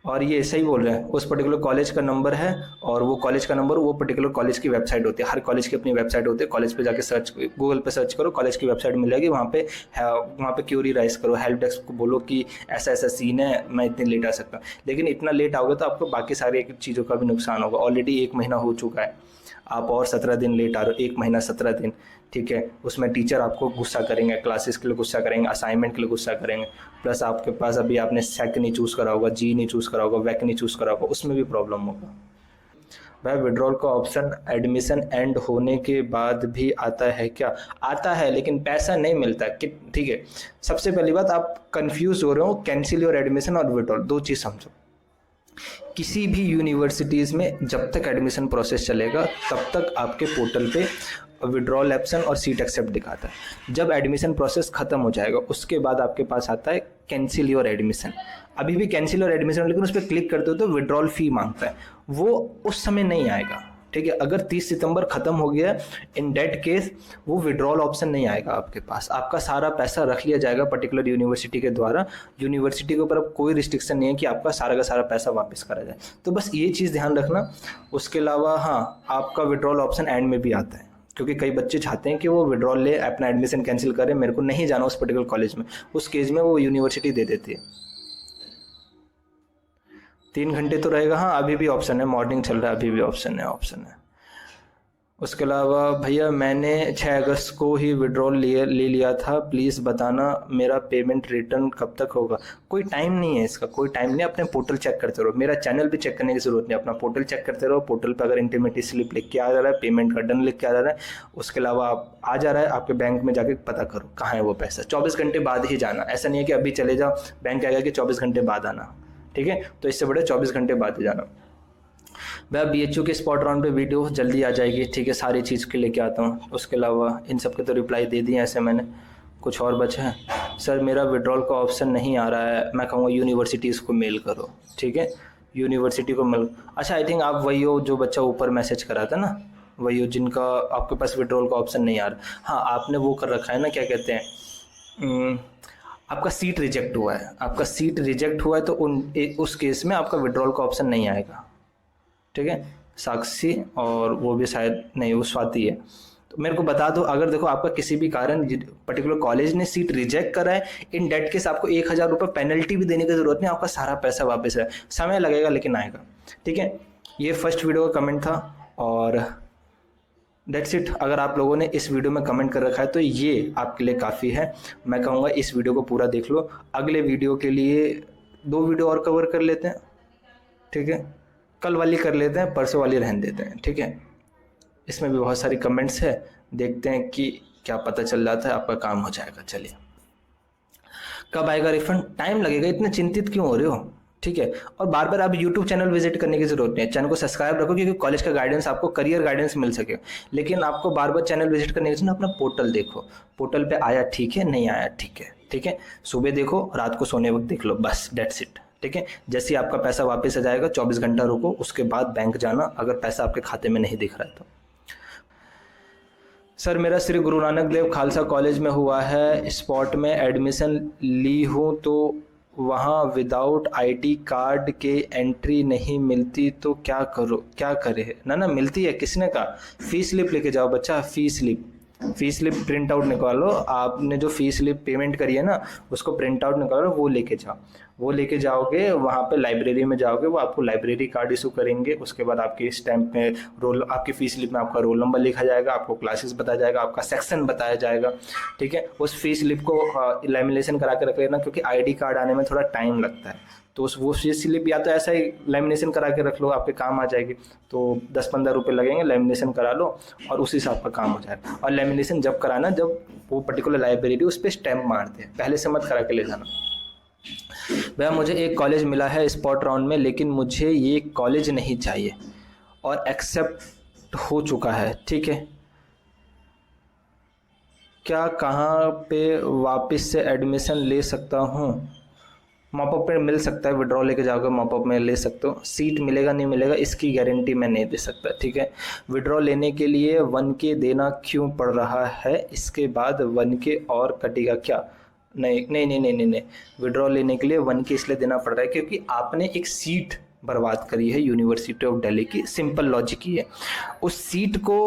और ये सही बोल रहे हैं, उस पर्टिकुलर कॉलेज का नंबर है, और वो कॉलेज का नंबर वो पर्टिकुलर कॉलेज की वेबसाइट होती है। हर कॉलेज की अपनी वेबसाइट होती है। कॉलेज पे जाके सर्च, गूगल पे सर्च करो, कॉलेज की वेबसाइट मिल जाएगी। वहाँ पे क्यूरी राइज करो, हेल्प डेस्क को बोलो कि ऐसा ऐसा सीन है, मैं इतने लेट आ सकता हूँ। लेकिन इतना लेट आओगे तो आपको बाकी सारी चीज़ों का भी नुकसान होगा। ऑलरेडी 1 महीना हो चुका है, आप और 17 दिन लेट आ रहे हो, 1 महीना 17 दिन, ठीक है। उसमें टीचर आपको गुस्सा करेंगे, क्लासेस के लिए गुस्सा करेंगे, असाइनमेंट के लिए गुस्सा करेंगे, प्लस आपके पास अभी आपने सेक नहीं चूज़ करा होगा, जी नहीं चूज़ करा होगा, वैक नहीं चूज़ करा होगा, उसमें भी प्रॉब्लम होगा। भाई विड्रॉल का ऑप्शन एडमिशन एंड होने के बाद भी आता है क्या? आता है, लेकिन पैसा नहीं मिलता, ठीक है। सबसे पहली बात, आप कंफ्यूज हो रहे हो, कैंसिल योर एडमिशन और विड्रॉल, 2 चीज़ समझो। किसी भी यूनिवर्सिटीज़ में जब तक एडमिशन प्रोसेस चलेगा तब तक आपके पोर्टल पे विड्रॉल ऑप्शन और सीट एक्सेप्ट दिखाता है। जब एडमिशन प्रोसेस खत्म हो जाएगा उसके बाद आपके पास आता है कैंसिल योर एडमिशन। अभी भी कैंसिल योर एडमिशन, लेकिन उस पर क्लिक करते हो तो विड्रॉल फी मांगता है, वो उस समय नहीं आएगा, ठीक है। अगर 30 सितंबर खत्म हो गया, इन डेट केस वो विड्रॉल ऑप्शन नहीं आएगा आपके पास। आपका सारा पैसा रख लिया जाएगा पर्टिकुलर यूनिवर्सिटी के द्वारा। यूनिवर्सिटी के ऊपर अब कोई रिस्ट्रिक्शन नहीं है कि आपका सारा का सारा पैसा वापस करा जाए, तो बस ये चीज़ ध्यान रखना। उसके अलावा हाँ, आपका विड्रॉल ऑप्शन एंड में भी आता है, क्योंकि कई बच्चे चाहते हैं कि वो विड्रॉल ले, अपना एडमिशन कैंसिल करें, मेरे को नहीं जाना उस पर्टिकुलर कॉलेज में, उस केस में वो यूनिवर्सिटी दे देती है। 3 घंटे तो रहेगा, हाँ अभी भी ऑप्शन है, मॉर्निंग चल रहा है, अभी भी ऑप्शन है। उसके अलावा भैया मैंने 6 अगस्त को ही विड्रॉल ले लिया था, प्लीज़ बताना मेरा पेमेंट रिटर्न कब तक होगा? कोई टाइम नहीं है इसका, कोई टाइम नहीं, अपने पोर्टल चेक करते रहो। मेरा चैनल भी चेक करने की ज़रूरत नहीं, अपना पोर्टल चेक करते रहो। पोर्टल पर अगर इंटीमेटी स्लिप लिख के आ जा रहा है, पेमेंट का डन लिख के आ जा रहा है, उसके अलावा आप आ जा रहा है, आपके बैंक में जाके पता करो कहाँ है वो पैसा। 24 घंटे बाद ही जाना, ऐसा नहीं है कि अभी चले जाओ बैंक आएगा कि 24 घंटे बाद आना, ठीक है। तो इससे बड़े 24 घंटे बाद ही जाना। मैं BHU के स्पॉट राउंड पे वीडियो जल्दी आ जाएगी, ठीक है, सारी चीज़ के लेके आता हूँ। उसके अलावा इन सब के तो रिप्लाई दे दिए ऐसे मैंने, कुछ और बचे हैं। सर मेरा विड्रॉल का ऑप्शन नहीं आ रहा है, मैं कहूँगा यूनिवर्सिटीज़ को मेल करो, ठीक है, यूनिवर्सिटी को मेल। अच्छा आई थिंक आप वही हो जो बच्चा ऊपर मैसेज करा था ना, वही हो जिनका आपके पास विड्रॉल का ऑप्शन नहीं आ रहा। हाँ आपने वो कर रखा है ना, क्या कहते हैं, आपका सीट रिजेक्ट हुआ है, आपका सीट रिजेक्ट हुआ है तो उस केस में आपका विड्रॉल का ऑप्शन नहीं आएगा, ठीक है। साक्षी और वो भी शायद नहीं, वो स्वाति है। तो मेरे को बता दो, अगर देखो आपका किसी भी कारण पर्टिकुलर कॉलेज ने सीट रिजेक्ट करा है, इन डेट केस आपको 1000 रुपये पेनल्टी भी देने की जरूरत नहीं, आपका सारा पैसा वापस है, समय लगेगा लेकिन आएगा, ठीक है। ये फर्स्ट वीडियो का कमेंट था और दैट्स इट। अगर आप लोगों ने इस वीडियो में कमेंट कर रखा है तो ये आपके लिए काफ़ी है। मैं कहूँगा इस वीडियो को पूरा देख लो, अगले वीडियो के लिए 2 वीडियो और कवर कर लेते हैं, ठीक है, कल वाली कर लेते हैं, परसों वाली रहने देते हैं, ठीक है। इसमें भी बहुत सारी कमेंट्स है, देखते हैं कि क्या पता चल जाता है, आपका काम हो जाएगा। चलिए, कब आएगा रिफंड, टाइम लगेगा, इतने चिंतित क्यों हो रहे हो, ठीक है। और बार बार आप YouTube चैनल विजिट करने की जरूरत नहीं है, चैनल को सब्सक्राइब रखो क्योंकि कॉलेज का गाइडेंस, आपको करियर गाइडेंस मिल सके। लेकिन आपको बार बार चैनल विजिट करने की जरूरत, अपना पोर्टल देखो, पोर्टल पे आया ठीक है, नहीं आया ठीक है, ठीक है। सुबह देखो, रात को सोने वक्त देख लो, बस दैट्स इट, ठीक है। जैसे ही आपका पैसा वापस आ जाएगा 24 घंटा रुको, उसके बाद बैंक जाना अगर पैसा आपके खाते में नहीं दिख रहा है तो। सर मेरा श्री गुरु नानक देव खालसा कॉलेज में हुआ है, स्पॉट में एडमिशन ली हूँ तो वहाँ विदाउट आईडी कार्ड के एंट्री नहीं मिलती तो क्या करो, क्या करे। ना मिलती है, किसने कहा। फीस स्लिप लेके जाओ बच्चा, फीस स्लिप प्रिंट आउट निकालो, आपने जो फीस स्लिप पेमेंट करी है ना उसको प्रिंट आउट निकालो, वो लेके जाओ। वो लेके जाओगे वहाँ पे लाइब्रेरी में जाओगे, वो आपको लाइब्रेरी कार्ड इशू करेंगे। उसके बाद आपके स्टैम्प में आपकी फीस स्लिप में आपका रोल नंबर लिखा जाएगा, आपको क्लासेस बताया जाएगा, आपका सेक्शन बताया जाएगा, ठीक है। उस फीस स्लिप को लैमिनेशन करा के रख लेना क्योंकि आईडी कार्ड आने में थोड़ा टाइम लगता है। तो वो फीस स्लिप या तो ऐसा ही लैमिनेशन करा के रख लो, आपके काम आ जाएगी। तो 10-15 रुपये लगेंगे, लैमिनेशन करा लो और उसी से आपका काम हो जाएगा। और लैमिनेशन जब कराना जब वो पर्टिकुलर लाइब्रेरी उस पर स्टैम्प मारते हैं, पहले से मत करा के ले जाना। भैया मुझे एक कॉलेज मिला है स्पॉट राउंड में, लेकिन मुझे ये कॉलेज नहीं चाहिए और एक्सेप्ट हो चुका है, ठीक है। क्या कहाँ पे वापस से एडमिशन ले सकता हूँ। मॉपअप पे मिल सकता है, विड्रॉ लेके जाओगे मॉपअप में ले सकते हो। सीट मिलेगा नहीं मिलेगा इसकी गारंटी मैं नहीं दे सकता, ठीक है। विड्रॉ लेने के लिए 1K देना क्यों पड़ रहा है, इसके बाद 1K और कटेगा क्या। नहीं, विड्रॉ लेने के लिए 1K इसलिए देना पड़ रहा है क्योंकि आपने एक सीट बर्बाद करी है यूनिवर्सिटी ऑफ दिल्ली की। सिंपल लॉजिक ही है, उस सीट को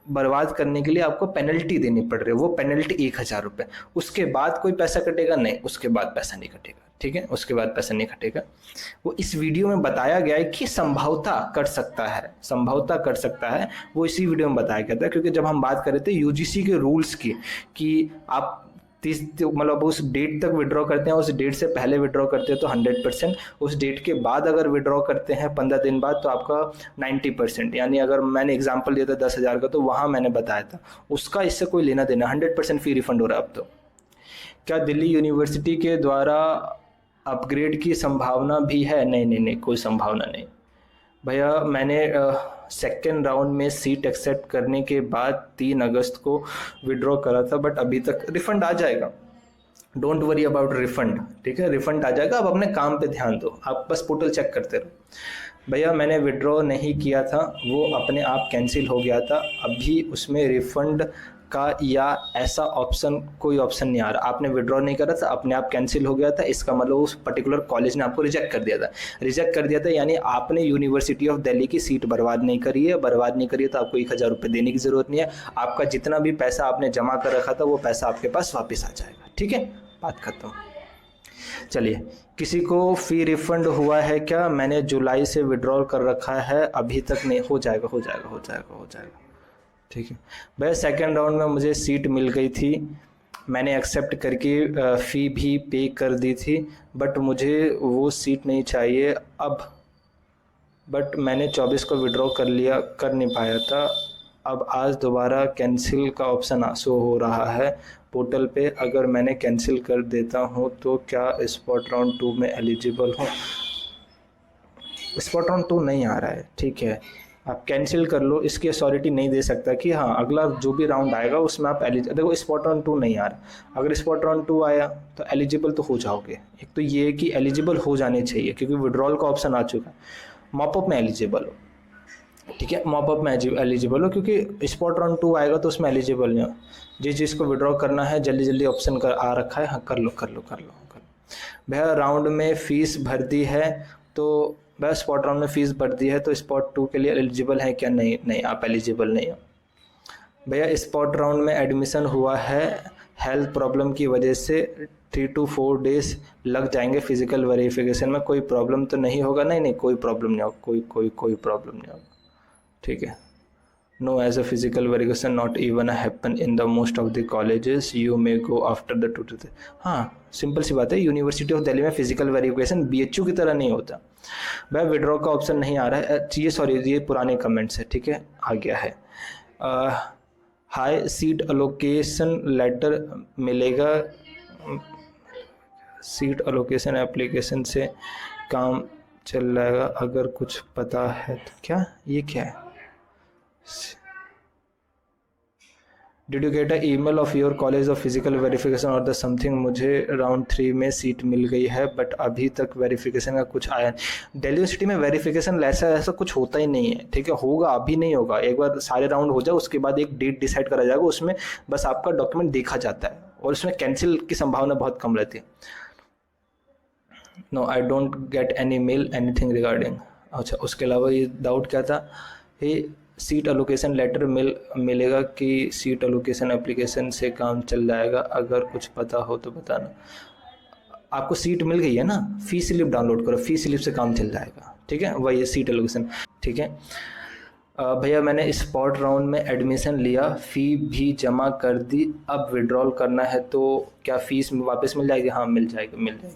बर्बाद करने के लिए आपको पेनल्टी देनी पड़ रही है, वो पेनल्टी 1000 रुपये। उसके बाद कोई पैसा कटेगा नहीं, उसके बाद पैसा नहीं कटेगा, ठीक है, उसके बाद पैसा नहीं कटेगा। वो इस वीडियो में बताया गया है कि संभवतः कट सकता है, संभवतः कट सकता है, वो इसी वीडियो में बताया गया था। क्योंकि जब हम बात कर रहे थे UGC के रूल्स की कि आप 30 मतलब उस डेट तक विड्रॉ करते हैं, उस डेट से पहले विड्रॉ करते हैं तो 100%, उस डेट के बाद अगर विड्रॉ करते हैं 15 दिन बाद तो आपका 90%। यानी अगर मैंने एग्जांपल दिया था 10,000 का, तो वहाँ मैंने बताया था उसका इससे कोई लेना देना, 100% फी रिफंड हो रहा है अब तो। क्या दिल्ली यूनिवर्सिटी के द्वारा अपग्रेड की संभावना भी है। नहीं, कोई संभावना नहीं भैया। मैंने सेकेंड राउंड में सीट एक्सेप्ट करने के बाद 3 अगस्त को विड्रॉ करा था, बट अभी तक रिफंड आ जाएगा, डोंट वरी अबाउट रिफंड, ठीक है, रिफंड आ जाएगा। आप अपने काम पे ध्यान दो, आप बस पोर्टल चेक करते रहो। भैया मैंने विड्रॉ नहीं किया था, वो अपने आप कैंसिल हो गया था, अभी उसमें रिफंड का या ऐसा ऑप्शन कोई ऑप्शन नहीं आ रहा। आपने विड्रॉ नहीं करा था, अपने आप कैंसिल हो गया था, इसका मतलब उस पर्टिकुलर कॉलेज ने आपको रिजेक्ट कर दिया था। रिजेक्ट कर दिया था यानी आपने यूनिवर्सिटी ऑफ दिल्ली की सीट बर्बाद नहीं करी है। बर्बाद नहीं करी है तो आपको 1000 रुपये देने की ज़रूरत नहीं है। आपका जितना भी पैसा आपने जमा कर रखा था वो पैसा आपके पास वापस आ जाएगा, ठीक है, बात खत्म। चलिए, किसी को फ़ी रिफंड हुआ है क्या। मैंने जुलाई से विड्रॉल कर रखा है, अभी तक नहीं। हो जाएगा, ठीक है भैया। सेकेंड राउंड में मुझे सीट मिल गई थी, मैंने एक्सेप्ट करके फ़ी भी पे कर दी थी, बट मुझे वो सीट नहीं चाहिए अब। बट मैंने 24 को विड्रॉ कर नहीं पाया था, अब आज दोबारा कैंसिल का ऑप्शन शो हो रहा है पोर्टल पे। अगर मैंने कैंसिल कर देता हूँ तो क्या स्पॉट राउंड 2 में एलिजिबल हूँ। स्पॉट राउंड 2 नहीं आ रहा है, ठीक है, आप कैंसिल कर लो, इसकी अथॉरिटी नहीं दे सकता कि हाँ अगला जो भी राउंड आएगा उसमें आप एलिजिबल। देखो स्पॉट राउंड 2 नहीं आ रहा, अगर स्पॉट राउंड 2 आया तो एलिजिबल तो हो जाओगे। एक तो ये है कि एलिजिबल हो जाने चाहिए क्योंकि विड्रॉल का ऑप्शन आ चुका है, मॉपअप में एलिजिबल हो, ठीक है, मॉपअप में एलिजिबल हो, क्योंकि स्पॉट राउंड 2 आएगा तो उसमें एलिजिबल नहीं हो। जिसको विड्रॉ करना है जल्दी जल्दी ऑप्शन आ रखा है, हाँ कर लो कर लो कर लो कर लो। भैया राउंड में फ़ीस भर दी है तो भैया स्पॉट राउंड में फ़ीस भर दी है तो स्पॉट 2 के लिए एलिजिबल है क्या? नहीं नहीं, आप एलिजिबल नहीं हो। भैया स्पॉट राउंड में एडमिशन हुआ है, हेल्थ प्रॉब्लम की वजह से 3 to 4 डेज लग जाएंगे फिजिकल वेरिफिकेशन में, कोई प्रॉब्लम तो नहीं होगा? नहीं नहीं, कोई प्रॉब्लम नहीं होगा, कोई प्रॉब्लम नहीं होगा, ठीक है। No, as a physical verification not even happen in the most of the colleges, you may go after the 2 to 3। हाँ सिंपल सी बात है, यूनिवर्सिटी ऑफ दिल्ली में फिजिकल वेरिफिकेशन BHU की तरह नहीं होता। भाई विड्रॉ का ऑप्शन नहीं आ रहा है, ये सॉरी ये पुराने कमेंट्स है, ठीक है, आ गया है। हाई सीट अलोकेशन लेटर मिलेगा, सीट अलोकेशन एप्लीकेशन से काम चल जाएगा, अगर कुछ पता है तो। क्या ये क्या है? Did you get a email of your college of physical verification और द समथिंग? मुझे राउंड 3 में सीट मिल गई है बट अभी तक वेरिफिकेशन का कुछ आया नहीं। दिल्ली यूनिवर्सिटी में वेरिफिकेशन ऐसा कुछ होता ही नहीं है, ठीक है, होगा अभी नहीं होगा, एक बार सारे राउंड हो जाए उसके बाद एक डेट डिसाइड करा जाएगा, उसमें बस आपका डॉक्यूमेंट देखा जाता है और उसमें कैंसिल की संभावना बहुत कम रहती है। No I don't get any mail anything regarding. अच्छा उसके अलावा ये डाउट क्या था, ये सीट अलोकेशन लेटर मिलेगा कि सीट अलोकेशन एप्लीकेशन से काम चल जाएगा, अगर कुछ पता हो तो बताना। आपको सीट मिल गई है ना, फी स्लिप डाउनलोड करो, फी स्लिप से काम चल जाएगा, ठीक है, वही है सीट एलोकेशन, ठीक है। भैया मैंने स्पॉट राउंड में एडमिशन लिया, फ़ी भी जमा कर दी, अब विड्रॉल करना है तो क्या फ़ीस वापस मिल जाएगी? हाँ मिल जाएगी मिल जाएगी।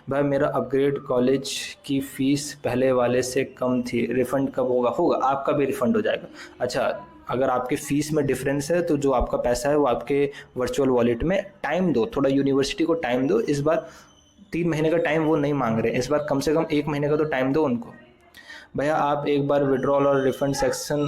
भाई मेरा अपग्रेड कॉलेज की फ़ीस पहले वाले से कम थी, रिफ़ंड कब होगा? होगा, आपका भी रिफ़ंड हो जाएगा। अच्छा अगर आपके फ़ीस में डिफरेंस है तो जो आपका पैसा है वो आपके वर्चुअल वॉलेट में, टाइम दो थोड़ा, यूनिवर्सिटी को टाइम दो, इस बार 3 महीने का टाइम वो नहीं मांग रहे, इस बार कम से कम 1 महीने का तो टाइम दो उनको। भैया आप एक बार विड्रॉल और रिफ़ंड सेक्शन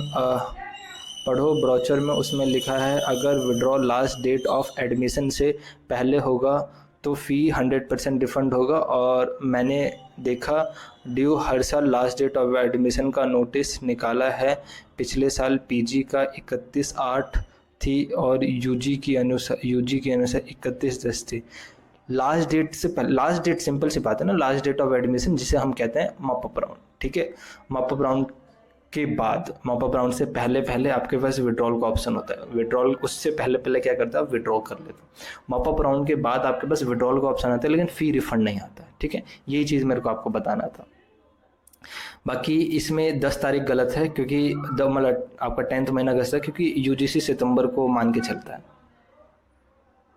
पढ़ो ब्रोचर में, उसमें लिखा है अगर withdrawal last date of admission से पहले होगा तो फ़ी 100% रिफ़ंड होगा, और मैंने देखा ड्यू हर साल लास्ट डेट ऑफ एडमिशन का नोटिस निकाला है, पिछले साल पीजी का 31/8 थी और यूजी की अनुसार 31/10 थी। लास्ट डेट से पहले, लास्ट डेट सिंपल सी बात है ना, लास्ट डेट ऑफ एडमिशन जिसे हम कहते हैं मॉपअप राउंड, ठीक है, मॉपअप राउंड के बाद, मॉपअप राउंड से पहले आपके पास विड्रॉल का ऑप्शन होता है, विड्रॉल उससे पहले क्या करता है, आप विड्रॉ कर लेते हो। मॉपअप राउंड के बाद आपके पास विड्रॉल का ऑप्शन आता है लेकिन फ़ी रिफंड नहीं आता है, ठीक है, यही चीज़ मेरे को आपको बताना था। बाकी इसमें 10 तारीख गलत है क्योंकि मतलब आपका 10th महीना अगस्त है, क्योंकि यूजीसी सितंबर को मान के चलता है।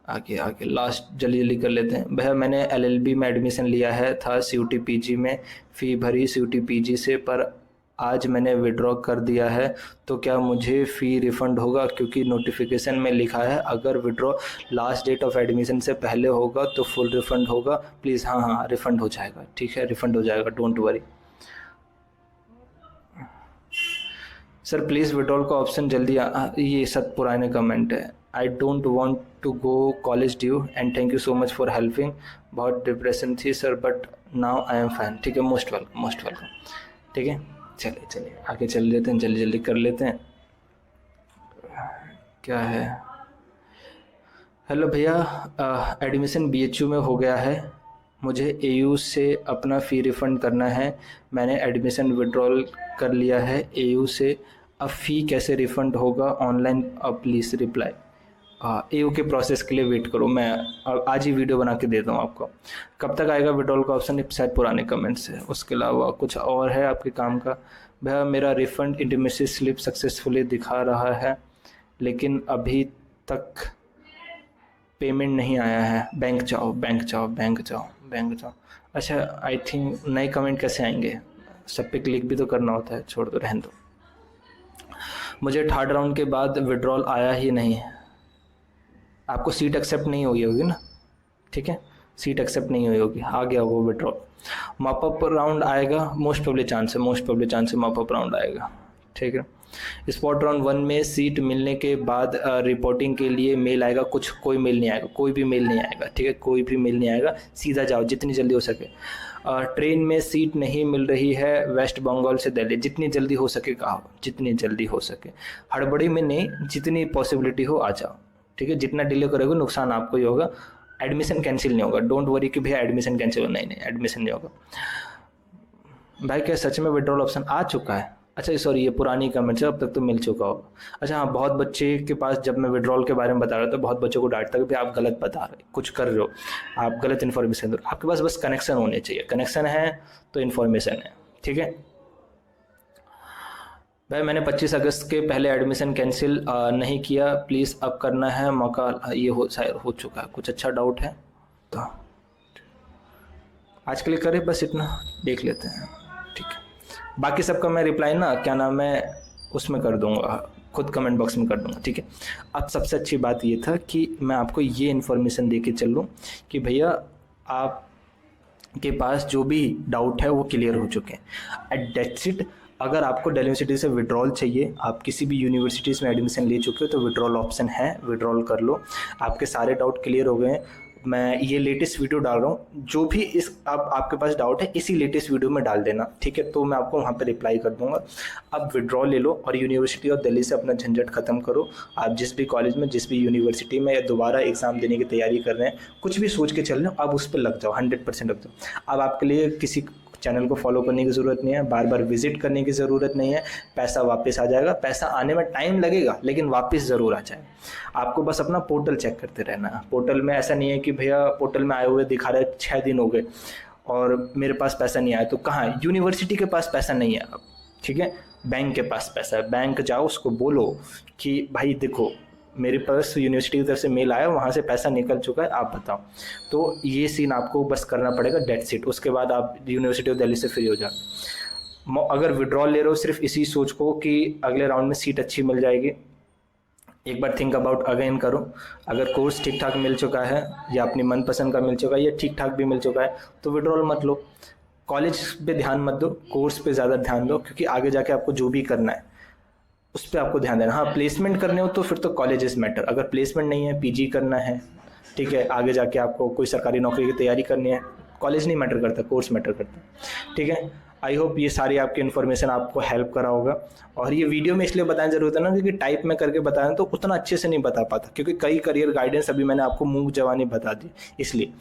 आगे लास्ट जल्दी कर लेते हैं। भैया मैंने LLB में एडमिशन लिया है, था CUT PG में, फ़ी भरी CUT PG से, पर आज मैंने विड्रॉ कर दिया है तो क्या मुझे फ़ी रिफ़ंड होगा? क्योंकि नोटिफिकेशन में लिखा है अगर withdraw last date of admission से पहले होगा तो फुल रिफ़ंड होगा, प्लीज़। हाँ रिफ़ंड हो जाएगा, ठीक है, रिफ़ंड हो जाएगा, don't worry sir, please withdrawal का ऑप्शन जल्दी ये सब पुराने कमेंट है। I don't want to go college due and thank you so much for helping, बहुत डिप्रेशन थी sir but now I am fine, ठीक है, मोस्ट वेलकम, ठीक है। चलिए आगे चल लेते हैं, जल्दी कर लेते हैं। क्या है, हेलो भैया, एडमिशन BHU में हो गया है, मुझे AU से अपना फ़ी रिफ़ंड करना है, मैंने एडमिशन विड्रॉल कर लिया है AU से, अब फ़ी कैसे रिफ़ंड होगा ऑनलाइन? अब प्लीज़ रिप्लाई। AU के प्रोसेस के लिए वेट करो, मैं आज ही वीडियो बना के देता हूँ आपको। कब तक आएगा विड्रॉल का ऑप्शन? शायद पुराने कमेंट्स है, उसके अलावा कुछ और है आपके काम का? भैया मेरा रिफ़ंड इंटीमेसी स्लिप सक्सेसफुली दिखा रहा है लेकिन अभी तक पेमेंट नहीं आया है, बैंक जाओ। अच्छा आई थिंक नए कमेंट कैसे आएंगे, सब पे क्लिक भी तो करना होता है, छोड़ दो, रहने दो। मुझे 3rd राउंड के बाद विड्रॉल आया ही नहीं, आपको सीट एक्सेप्ट नहीं हुई होगी ना, ठीक है, सीट एक्सेप्ट नहीं हुई होगी, आ गया होगा विड्रॉल। मॉपअप राउंड आएगा, मोस्ट प्रोबेबली चांस है मॉपअप राउंड आएगा, ठीक है। स्पॉट राउंड 1 में सीट मिलने के बाद रिपोर्टिंग के लिए मेल आएगा, कोई मेल नहीं आएगा, कोई भी मेल नहीं आएगा, ठीक है, कोई भी मेल नहीं आएगा, सीधा जाओ जितनी जल्दी हो सके। ट्रेन में सीट नहीं मिल रही है वेस्ट बंगाल से दिल्ली, जितनी जल्दी हो सके कहो, जितनी जल्दी हो सके, हड़बड़ी में नहीं, जितनी पॉसिबिलिटी हो आ जाओ, ठीक है। जितना डिले करोगे नुकसान आपको ही होगा, एडमिशन कैंसिल नहीं होगा, डोंट वरी कि भैया एडमिशन कैंसिल हो, नहीं एडमिशन नहीं होगा। भाई क्या सच में विड्रॉल ऑप्शन आ चुका है? अच्छा सॉरी, ये पुरानी कमेंट्स है, अब तक तो मिल चुका होगा। अच्छा हाँ, बहुत बच्चे के पास जब मैं विड्रॉल के बारे में बता रहा था, बहुत बच्चों को डांटता कि भाई आप गलत बता रहे, कुछ कर रहे हो, आप गलत इन्फॉर्मेशन दो। आपके पास बस कनेक्शन होने चाहिए, कनेक्शन है तो इन्फॉर्मेशन है, ठीक है। भाई मैंने 25 अगस्त के पहले एडमिशन कैंसिल नहीं किया, प्लीज़ अब करना है मौका, ये शायद हो चुका है। कुछ अच्छा डाउट है तो आज के लिए करें, बस इतना देख लेते हैं, ठीक है। बाकी सबका मैं रिप्लाई ना क्या नाम है उसमें कर दूंगा, खुद कमेंट बॉक्स में कर दूंगा, ठीक है। अब सबसे अच्छी बात ये था कि मैं आपको ये इन्फॉर्मेशन दे के चलूँ कि भैया आप के पास जो भी डाउट है वो क्लियर हो चुके हैं। At that's it. अगर आपको दिल्ली यूनिवर्सिटी से विड्रॉल चाहिए, आप किसी भी यूनिवर्सिटीज़ में एडमिशन ले चुके हो तो विड्रॉल ऑप्शन है, विड्रॉल कर लो, आपके सारे डाउट क्लियर हो गए हैं। मैं ये लेटेस्ट वीडियो डाल रहा हूँ, जो भी इस आपके पास डाउट है इसी लेटेस्ट वीडियो में डाल देना, ठीक है, तो मैं आपको वहाँ पे रिप्लाई कर दूंगा। अब विड्रॉल ले लो और यूनिवर्सिटी और दिल्ली से अपना झंझट खत्म करो। आप जिस भी कॉलेज में, जिस भी यूनिवर्सिटी में या दोबारा एग्जाम देने की तैयारी कर रहे हैं, कुछ भी सोच के चल रहे हो, अब उस पर लग जाओ, 100% लग जाओ। अब आपके लिए किसी चैनल को फॉलो करने की ज़रूरत नहीं है, बार बार विजिट करने की ज़रूरत नहीं है, पैसा वापस आ जाएगा। पैसा आने में टाइम लगेगा लेकिन वापस ज़रूर आ जाएगा। आपको बस अपना पोर्टल चेक करते रहना है। पोर्टल में ऐसा नहीं है कि भैया पोर्टल में आए हुए दिखा रहे 6 दिन हो गए और मेरे पास पैसा नहीं आया, तो कहाँ है? यूनिवर्सिटी के पास पैसा नहीं है अब, ठीक है, बैंक के पास पैसा है। बैंक जाओ, उसको बोलो कि भाई देखो मेरे पास यूनिवर्सिटी की तरफ से मेल आया, वहाँ से पैसा निकल चुका है, आप बताओ। तो ये सीन आपको बस करना पड़ेगा, डेट्स इट। उसके बाद आप यूनिवर्सिटी ऑफ दिल्ली से फ्री हो जाओ। अगर विड्रॉल ले रहे हो सिर्फ इसी सोच को कि अगले राउंड में सीट अच्छी मिल जाएगी, एक बार थिंक अबाउट अगेन करो। अगर कोर्स ठीक ठाक मिल चुका है या अपनी मनपसंद का मिल चुका है या ठीक ठाक भी मिल चुका है तो विड्रॉल मत लो। कॉलेज पे ध्यान मत दो, कोर्स पे ज़्यादा ध्यान दो, क्योंकि आगे जाके आपको जो भी करना है उस पर आपको ध्यान देना। हाँ, प्लेसमेंट करने हो तो फिर तो कॉलेजेस मैटर। अगर प्लेसमेंट नहीं है, पीजी करना है, ठीक है, आगे जाके आपको कोई सरकारी नौकरी की तैयारी करनी है, कॉलेज नहीं मैटर करता, कोर्स मैटर करता है, ठीक है। आई होप ये सारी आपकी इन्फॉर्मेशन आपको हेल्प करा होगा। और ये वीडियो में इसलिए बताने जरूरत है ना, क्योंकि टाइप में करके बताया तो उतना अच्छे से नहीं बता पाता, क्योंकि कई करियर गाइडेंस अभी मैंने आपको मुंह जवानी बता दी। इसलिए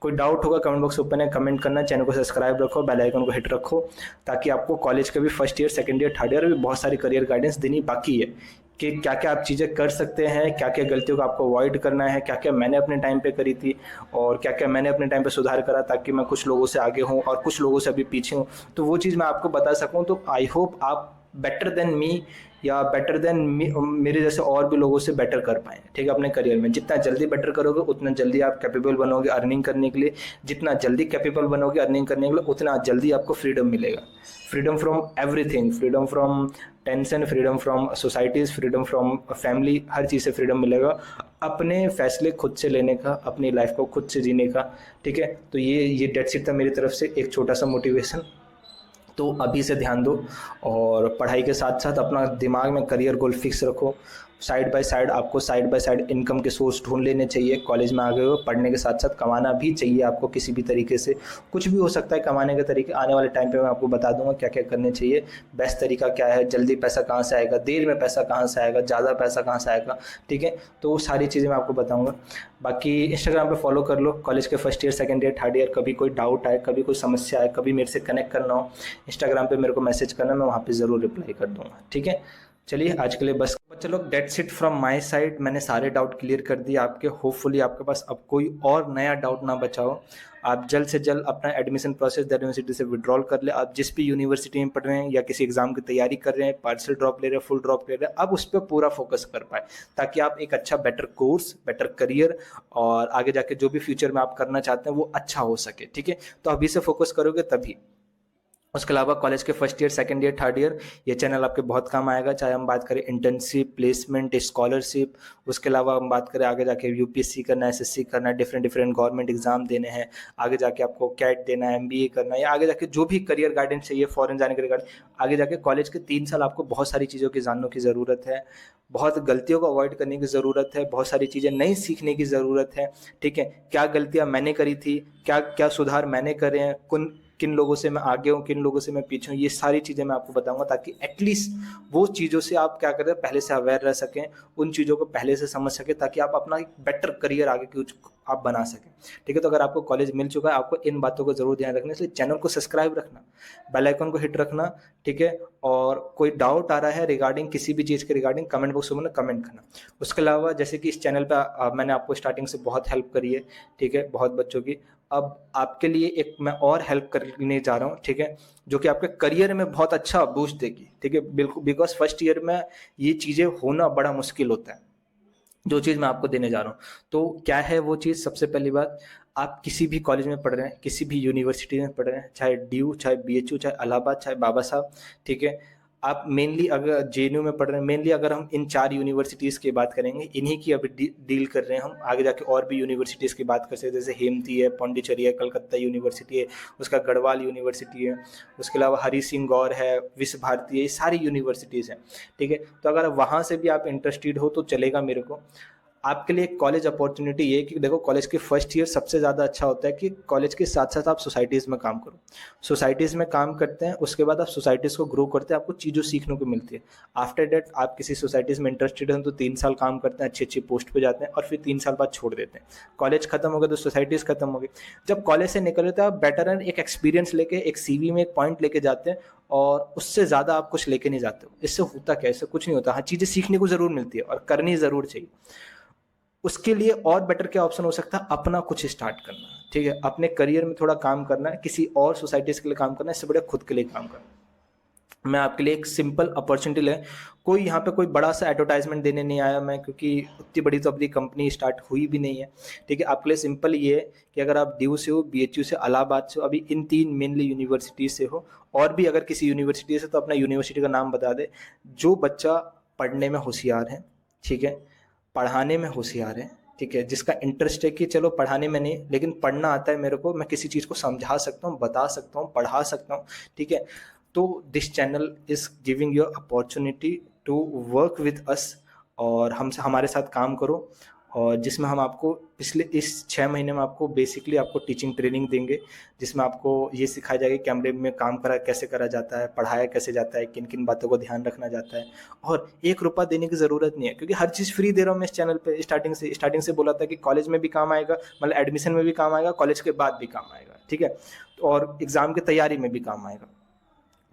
कोई डाउट होगा कमेंट बॉक्स ओपन है, कमेंट करना, चैनल को सब्सक्राइब रखो, बेल आइकन को हिट रखो, ताकि आपको कॉलेज के भी first year, second year, third year भी बहुत सारी करियर गाइडेंस देनी बाकी है कि क्या क्या आप चीज़ें कर सकते हैं, क्या क्या गलतियों को आपको अवॉइड करना है, क्या क्या मैंने अपने टाइम पे करी थी और क्या क्या मैंने अपने टाइम पे सुधार करा, ताकि मैं कुछ लोगों से आगे हूँ और कुछ लोगों से अभी पीछे हूँ, तो वो चीज़ मैं आपको बता सकूँ। तो आई होप आप बेटर देन मी या बेटर देन मेरे जैसे और भी लोगों से बेटर कर पाएँ, ठीक है, अपने करियर में। जितना जल्दी बेटर करोगे उतना जल्दी आप कैपेबल बनोगे अर्निंग करने के लिए, जितना जल्दी कैपेबल बनोगे अर्निंग करने के लिए उतना जल्दी आपको फ्रीडम मिलेगा। Freedom from everything, freedom from tension, freedom from societies, freedom from family, हर चीज़ से फ्रीडम मिलेगा अपने फैसले खुद से लेने का, अपनी लाइफ को खुद से जीने का, ठीक है। तो ये डेट्स इट था मेरी तरफ से, एक छोटा सा मोटिवेशन। तो अभी से ध्यान दो और पढ़ाई के साथ साथ अपना दिमाग में करियर गोल फिक्स रखो। साइड बाय साइड आपको साइड बाय साइड इनकम के सोर्स ढूंढ लेने चाहिए। कॉलेज में आ गए हो, पढ़ने के साथ साथ कमाना भी चाहिए आपको, किसी भी तरीके से कुछ भी हो सकता है कमाने के तरीके। आने वाले टाइम पे मैं आपको बता दूंगा क्या क्या करने चाहिए, बेस्ट तरीका क्या है, जल्दी पैसा कहाँ से आएगा, देर में पैसा कहाँ से आएगा, ज़्यादा पैसा कहाँ से आएगा, ठीक है। तो वो सारी चीज़ें मैं आपको बताऊँगा। बाकी इंस्टाग्राम पे फॉलो कर लो, कॉलेज के first year, second year, third year, कभी कोई डाउट आए, कभी कोई समस्या आए, कभी मेरे से कनेक्ट करना हो, इंस्टाग्राम पे मेरे को मैसेज करना, मैं वहाँ पे ज़रूर रिप्लाई कर दूँगा, ठीक है। चलिए आज के लिए बस चलो, that's it from my side. मैंने सारे डाउट क्लियर कर दिए आपके। होपफुली आपके पास अब कोई और नया डाउट ना बचा हो। आप जल्द से जल्द अपना एडमिशन प्रोसेस दिल्ली यूनिवर्सिटी से विड्रॉल कर ले। आप जिस भी यूनिवर्सिटी में पढ़ रहे हैं या किसी एग्जाम की तैयारी कर रहे हैं, पार्शियल ड्रॉप ले रहे हैं, फुल ड्रॉप ले रहे हैं, अब उस पर पूरा फोकस कर पाए, ताकि आप एक अच्छा बेटर कोर्स, बेटर करियर और आगे जाके जो भी फ्यूचर में आप करना चाहते हैं वो अच्छा हो सके, ठीक है। तो अभी से फोकस करोगे तभी। उसके अलावा कॉलेज के first year, second year, third year ये चैनल आपके बहुत काम आएगा, चाहे हम बात करें इंटर्नशिप, प्लेसमेंट, स्कॉलरशिप। उसके अलावा हम बात करें आगे जाके यूपीएससी करना है, एसएससी करना है, डिफरेंट डिफरेंट गवर्नमेंट एग्जाम देने हैं, आगे जाके आपको कैट देना है, एमबीए करना है, या आगे जाके जो भी करियर गाइडेंस चाहिए फॉरेन जाने के रिगार्डिंग, आगे जाके कॉलेज के 3 साल आपको बहुत सारी चीज़ों की जानने की ज़रूरत है, बहुत गलतियों को अवॉइड करने की ज़रूरत है, बहुत सारी चीज़ें नई सीखने की ज़रूरत है। ठीक है, क्या गलतियाँ मैंने करी थी, क्या क्या सुधार मैंने करे हैं, किन लोगों से मैं आगे हूँ, किन लोगों से मैं पीछे हूँ, ये सारी चीज़ें मैं आपको बताऊंगा, ताकि एटलीस्ट वो चीज़ों से आप क्या करें, पहले से अवेयर रह सकें, उन चीज़ों को पहले से समझ सकें, ताकि आप अपना एक बेटर करियर आगे कुछ आप बना सकें। ठीक है, तो अगर आपको कॉलेज मिल चुका है, आपको इन बातों को जरूर ध्यान रखना, इसलिए चैनल को सब्सक्राइब रखना, बेल आइकन को हिट रखना। ठीक है, और कोई डाउट आ रहा है रिगार्डिंग किसी भी चीज़ के रिगार्डिंग, कमेंट बॉक्स में कमेंट करना। उसके अलावा जैसे कि इस चैनल पर मैंने आपको स्टार्टिंग से बहुत हेल्प करी है, ठीक है, बहुत बच्चों की, अब आपके लिए एक मैं और हेल्प करने जा रहा हूँ। ठीक है, जो कि आपके करियर में बहुत अच्छा बूस्ट देगी। ठीक है, बिल्कुल, बिकॉज फर्स्ट ईयर में ये चीज़ें होना बड़ा मुश्किल होता है, जो चीज़ मैं आपको देने जा रहा हूँ। तो क्या है वो चीज़? सबसे पहली बात, आप किसी भी कॉलेज में पढ़ रहे हैं, किसी भी यूनिवर्सिटी में पढ़ रहे हैं, चाहे डीयू, चाहे बीएचयू, चाहे इलाहाबाद, चाहे बाबा साहब, ठीक है, आप मेनली अगर जेएनयू में पढ़ रहे हैं, मेनली अगर हम इन 4 यूनिवर्सिटीज़ की बात करेंगे, इन्हीं की अभी डील कर रहे हैं हम। आगे जाके और भी यूनिवर्सिटीज़ की बात कर सकते हैं, जैसे हेमती है, पौंडीचेरी है, कलकत्ता यूनिवर्सिटी है, उसका गढ़वाल यूनिवर्सिटी है, उसके अलावा हरी सिंह गौर है, विश्व भारती है, ये सारी यूनिवर्सिटीज़ हैं। ठीक है, तो अगर वहाँ से भी आप इंटरेस्टेड हो तो चलेगा मेरे को। आपके लिए कॉलेज अपॉर्चुनिटी ये कि देखो, कॉलेज के फर्स्ट ईयर सबसे ज़्यादा अच्छा होता है कि कॉलेज के साथ साथ आप सोसाइटीज़ में काम करो। सोसाइटीज़ में काम करते हैं, उसके बाद आप सोसाइटीज़ को ग्रो करते हैं, आपको चीज़ों सीखने को मिलती है। आफ्टर डेट आप किसी सोसाइटीज़ में इंटरेस्टेड हैं तो 3 साल काम करते हैं, अच्छी अच्छी पोस्ट पे जाते हैं, और फिर 3 साल बाद छोड़ देते हैं। कॉलेज खत्म हो गया तो सोसाइटीज़ खत्म हो गई। जब कॉलेज से निकले तो आप बेटर है एक एक्सपीरियंस लेके, एक सीवी में एक पॉइंट लेके जाते हैं, और उससे ज़्यादा आप कुछ लेके नहीं जाते हो। इससे होता क्या है? इससे कुछ नहीं होता। हाँ, चीज़ें सीखने को ज़रूर मिलती है और करनी ज़रूर चाहिए। उसके लिए और बेटर क्या ऑप्शन हो सकता है? अपना कुछ स्टार्ट करना। ठीक है, अपने करियर में थोड़ा काम करना है, किसी और सोसाइटीज के लिए काम करना है, इससे बढ़िया खुद के लिए काम करना। मैं आपके लिए एक सिंपल अपॉर्चुनिटी ले, कोई यहाँ पे कोई बड़ा सा एडवर्टाइजमेंट देने नहीं आया मैं, क्योंकि उतनी बड़ी तो अपनी कंपनी स्टार्ट हुई भी नहीं है। ठीक है, आपके लिए सिंपल ये है कि अगर आप ड्यू से हो, बीएचयू से, इलाहाबाद से हो, अभी इन 3 मेनली यूनिवर्सिटी से हो, और भी अगर किसी यूनिवर्सिटी से, तो अपना यूनिवर्सिटी का नाम बता दे। जो बच्चा पढ़ने में होशियार है, ठीक है, पढ़ाने में होशियार है, ठीक है, जिसका इंटरेस्ट है कि चलो पढ़ाने में नहीं लेकिन पढ़ना आता है मेरे को, मैं किसी चीज़ को समझा सकता हूँ, बता सकता हूँ, पढ़ा सकता हूँ, ठीक है, तो this channel is giving you opportunity to work with us, और हमसे हमारे साथ काम करो, और जिसमें हम आपको पिछले इस 6 महीने में आपको बेसिकली आपको टीचिंग ट्रेनिंग देंगे, जिसमें आपको ये सिखाया जाएगा कि कैमरे में काम करा कैसे करा जाता है, पढ़ाया कैसे जाता है, किन किन बातों को ध्यान रखना जाता है। और 1 रुपया देने की ज़रूरत नहीं है, क्योंकि हर चीज़ फ्री दे रहा हूँ मैं इस चैनल पे। स्टार्टिंग से बोला था कि कॉलेज में भी काम आएगा, मतलब एडमिशन में भी काम आएगा, कॉलेज के बाद भी काम आएगा, ठीक है, और एग्ज़ाम की तैयारी में भी काम आएगा।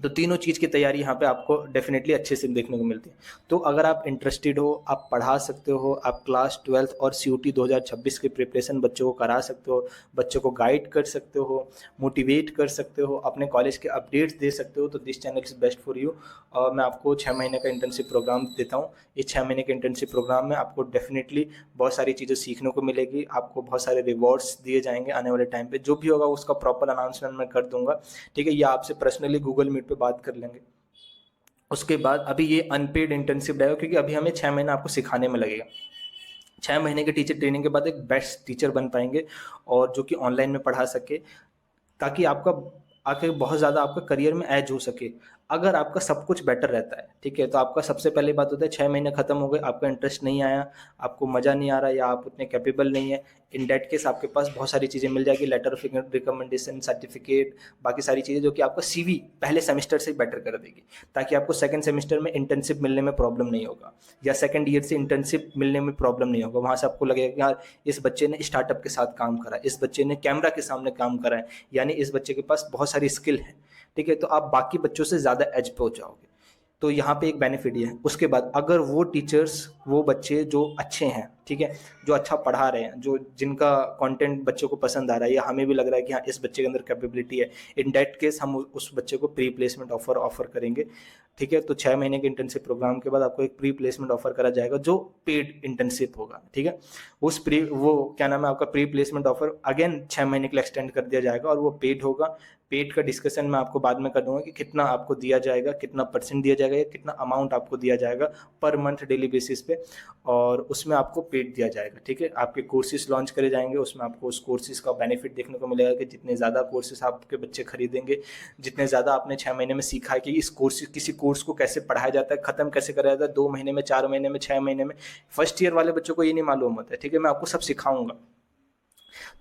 तो तीनों चीज़ की तैयारी यहाँ पे आपको डेफिनेटली अच्छे से देखने को मिलती है। तो अगर आप इंटरेस्टेड हो, आप पढ़ा सकते हो, आप क्लास 12 और सीयूटी 2026 की प्रिपरेशन बच्चों को करा सकते हो, बच्चों को गाइड कर सकते हो, मोटिवेट कर सकते हो, अपने कॉलेज के अपडेट्स दे सकते हो, तो this channel is best for you. और मैं आपको 6 महीने का इंटर्नशिप प्रोग्राम देता हूँ। इस 6 महीने के इंटर्नशिप प्रोग्राम में आपको डेफिनेटली बहुत सारी चीज़ें सीखने को मिलेगी, आपको बहुत सारे रिवॉर्ड्स दिए जाएंगे आने वाले टाइम पे। जो भी होगा उसका प्रॉपर अनाउंसमेंट मैं कर दूंगा, ठीक है, या आपसे पर्सनली गूगल मीट पे बात कर लेंगे। उसके बाद अभी ये अनपेड इंटर्नशिप रहेगा, क्योंकि अभी हमें 6 महीना आपको सिखाने में लगेगा। 6 महीने के टीचर ट्रेनिंग के बाद एक बेस्ट टीचर बन पाएंगे, और जो कि ऑनलाइन में पढ़ा सके, ताकि आपका आके बहुत ज़्यादा आपका करियर में एज हो सके। अगर आपका सब कुछ बेटर रहता है, ठीक है, तो आपका सबसे पहले बात होता है 6 महीने खत्म हो गए, आपका इंटरेस्ट नहीं आया, आपको मज़ा नहीं आ रहा, या आप उतने कैपेबल नहीं है, इन डेट केस आपके पास बहुत सारी चीज़ें मिल जाएगी, लेटर ऑफ रिकमेंडेशन, सर्टिफिकेट, बाकी सारी चीज़ें, जो कि आपका सीवी पहले सेमेस्टर से बेटर कर देगी, ताकि आपको सेकंड सेमेस्टर में इंटर्नशिप मिलने में प्रॉब्लम नहीं होगा, या सेकंड ईयर से इंटर्नशिप मिलने में प्रॉब्लम नहीं होगा। वहाँ से आपको लगेगा कि यार इस बच्चे ने स्टार्टअप के साथ काम करा, इस बच्चे ने कैमरा के सामने काम करा है, यानी इस बच्चे के पास बहुत सारी स्किल है, ठीक है, तो आप बाकी बच्चों से ज़्यादा एज पे हो जाओगे। तो यहाँ पे एक बेनिफिट ये है। उसके बाद अगर वो टीचर्स, वो बच्चे जो अच्छे हैं, ठीक है, जो अच्छा पढ़ा रहे हैं, जो जिनका कंटेंट बच्चों को पसंद आ रहा है, या हमें भी लग रहा है कि हाँ इस बच्चे के अंदर कैपेबिलिटी है, इन दैट केस हम उस बच्चे को प्री प्लेसमेंट ऑफर करेंगे, ठीक है। तो 6 महीने के इंटर्नशिप प्रोग्राम के बाद आपको एक प्री प्लेसमेंट ऑफर करा जाएगा जो पेड इंटर्नशिप होगा, ठीक है। वो क्या नाम है, आपका प्री प्लेसमेंट ऑफर अगेन 6 महीने के लिए एक्सटेंड कर दिया जाएगा और वो पेड होगा। पेड का डिस्कशन मैं आपको बाद में कर दूंगा कि कितना आपको दिया जाएगा, कितना परसेंट दिया जाएगा या कितना अमाउंट आपको दिया जाएगा पर मंथ डेली बेसिस पे, और उसमें आपको पेड दिया जाएगा, ठीक है। आपके कोर्सेज लॉन्च करे जाएंगे, उसमें आपको उस कोर्सेज का बेनिफिट देखने को मिलेगा कि जितने ज़्यादा कोर्सेज आपके बच्चे खरीदेंगे, जितने ज़्यादा आपने 6 महीने में सीखा है कि इस कोर्स किसी कोर्स को कैसे पढ़ाया जाता है, ख़त्म कैसे कराया जाता है, 2 महीने में, 4 महीने में, 6 महीने में। फर्स्ट ईयर वाले बच्चों को ये नहीं मालूम होता है, ठीक है। मैं आपको सब सिखाऊंगा,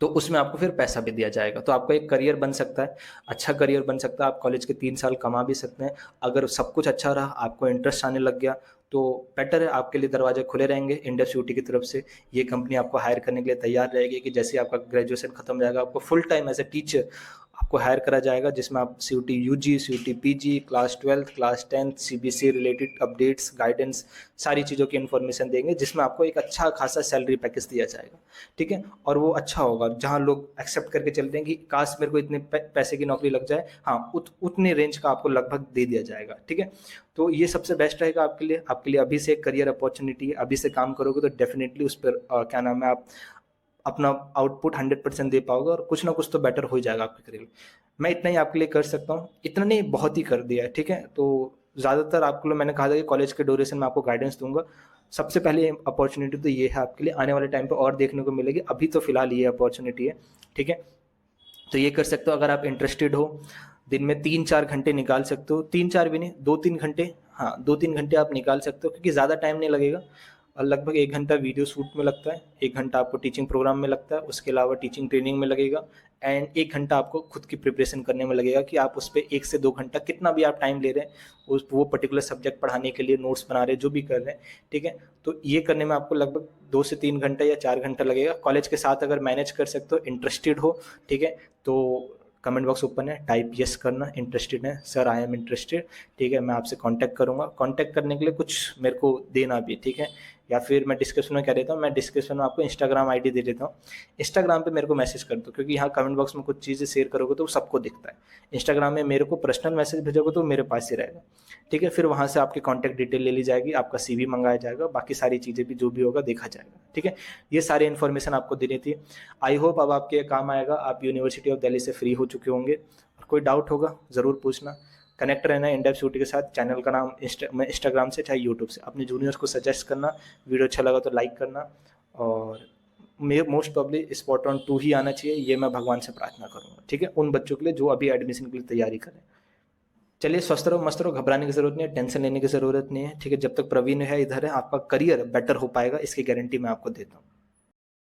तो उसमें आपको फिर पैसा भी दिया जाएगा। तो आपका एक करियर बन सकता है, अच्छा करियर बन सकता है। आप कॉलेज के 3 साल कमा भी सकते हैं। अगर सब कुछ अच्छा रहा, आपको इंटरेस्ट आने लग गया, तो बेटर है, आपके लिए दरवाजे खुले रहेंगे इंडस यूटी की तरफ से। ये कंपनी आपको हायर करने के लिए तैयार रहेगी कि जैसे आपका ग्रेजुएशन खत्म हो जाएगा, आपको full time as a teacher आपको हायर करा जाएगा, जिसमें आप CUET UG, CUET PG, class 12, class 10, CBSE related updates, guidance, सारी चीज़ों की इन्फॉर्मेशन देंगे, जिसमें आपको एक अच्छा खासा सैलरी पैकेज दिया जाएगा, ठीक है। और वो अच्छा होगा, जहाँ लोग एक्सेप्ट करके चलते हैं कि काश मेरे को इतने पैसे की नौकरी लग जाए, हाँ उतने रेंज का आपको लगभग दे दिया जाएगा, ठीक है। तो ये सबसे बेस्ट रहेगा आपके लिए अभी से एक करियर अपॉर्चुनिटी है। अभी से काम करोगे तो डेफिनेटली उस पर क्या नाम है, आप अपना आउटपुट 100% दे पाओगे और कुछ ना कुछ तो बेटर हो ही जाएगा आपके करियर। मैं इतना ही आपके लिए कर सकता हूँ, इतना नहीं बहुत ही कर दिया है, ठीक है। तो ज़्यादातर आपको मैंने कहा था कि कॉलेज के ड्यूरेशन में आपको गाइडेंस दूंगा। सबसे पहले अपॉर्चुनिटी तो ये है आपके लिए, आने वाले टाइम पे और देखने को मिलेगी, अभी तो फिलहाल ये अपॉर्चुनिटी है, ठीक है। तो ये कर सकते हो अगर आप इंटरेस्टेड हो। दिन में 3-4 घंटे निकाल सकते हो, 3-4 भी नहीं, 2-3 घंटे, हाँ 2-3 घंटे आप निकाल सकते हो, क्योंकि ज़्यादा टाइम नहीं लगेगा। और लगभग 1 घंटा वीडियो शूट में लगता है, 1 घंटा आपको टीचिंग प्रोग्राम में लगता है, उसके अलावा टीचिंग ट्रेनिंग में लगेगा, एंड 1 घंटा आपको खुद की प्रिपरेशन करने में लगेगा कि आप उस पर 1 से 2 घंटा कितना भी आप टाइम ले रहे हैं उस वो पर्टिकुलर सब्जेक्ट पढ़ाने के लिए, नोट्स बना रहे हैं, जो भी कर रहे हैं, ठीक है। तो ये करने में आपको लगभग 2 से 3 घंटा या 4 घंटा लगेगा। कॉलेज के साथ अगर मैनेज कर सकते हो, इंटरेस्टेड हो, ठीक है, तो कमेंट बॉक्स ओपन है, टाइप यस करना, इंटरेस्टेड है, सर आई एम इंटरेस्टेड, ठीक है। मैं आपसे कांटेक्ट करूंगा, कांटेक्ट करने के लिए कुछ मेरे को देना भी, ठीक है। या फिर मैं डिस्क्रिप्शन में कह देता हूँ, मैं डिस्क्रिप्शन में आपको इंस्टाग्राम आईडी दे देता हूँ, इंस्टाग्राम पे मेरे को मैसेज कर दो, क्योंकि यहाँ कमेंट बॉक्स में कुछ चीज़ें शेयर करोगे तो सबको दिखता है। इंस्टाग्राम में मेरे को पर्सनल मैसेज भेजोगे तो मेरे पास ही रहेगा, ठीक है। फिर वहाँ से आपकी कॉन्टैक्ट डिटेल ले ली जाएगी, आपका CV मंगाया जाएगा, बाकी सारी चीज़ें भी जो भी होगा देखा जाएगा, ठीक है। ये सारी इन्फॉर्मेशन आपको देनी थी। आई होप अब आपके काम आएगा। आप यूनिवर्सिटी ऑफ दिल्ली से फ्री हो चुके होंगे। कोई डाउट होगा ज़रूर पूछना। कनेक्ट रहना इंडेप्थ यूटी के साथ। चैनल का नाम इंस्टाग्राम से चाहे यूट्यूब से। अपने जूनियर्स को सजेस्ट करना, वीडियो अच्छा लगा तो लाइक करना, और मोस्ट प्रॉब्ली स्पॉट ऑन 2 ही आना चाहिए, ये मैं भगवान से प्रार्थना करूँगा, ठीक है, उन बच्चों के लिए जो अभी एडमिशन के लिए तैयारी करें। चलिए, स्वस्थ रहो, मस्त रहो, घबराने की जरूरत नहीं है, टेंशन लेने की जरूरत नहीं है, ठीक है। जब तक प्रवीण है इधर है, आपका करियर बेटर हो पाएगा, इसकी गारंटी मैं आपको देता हूँ।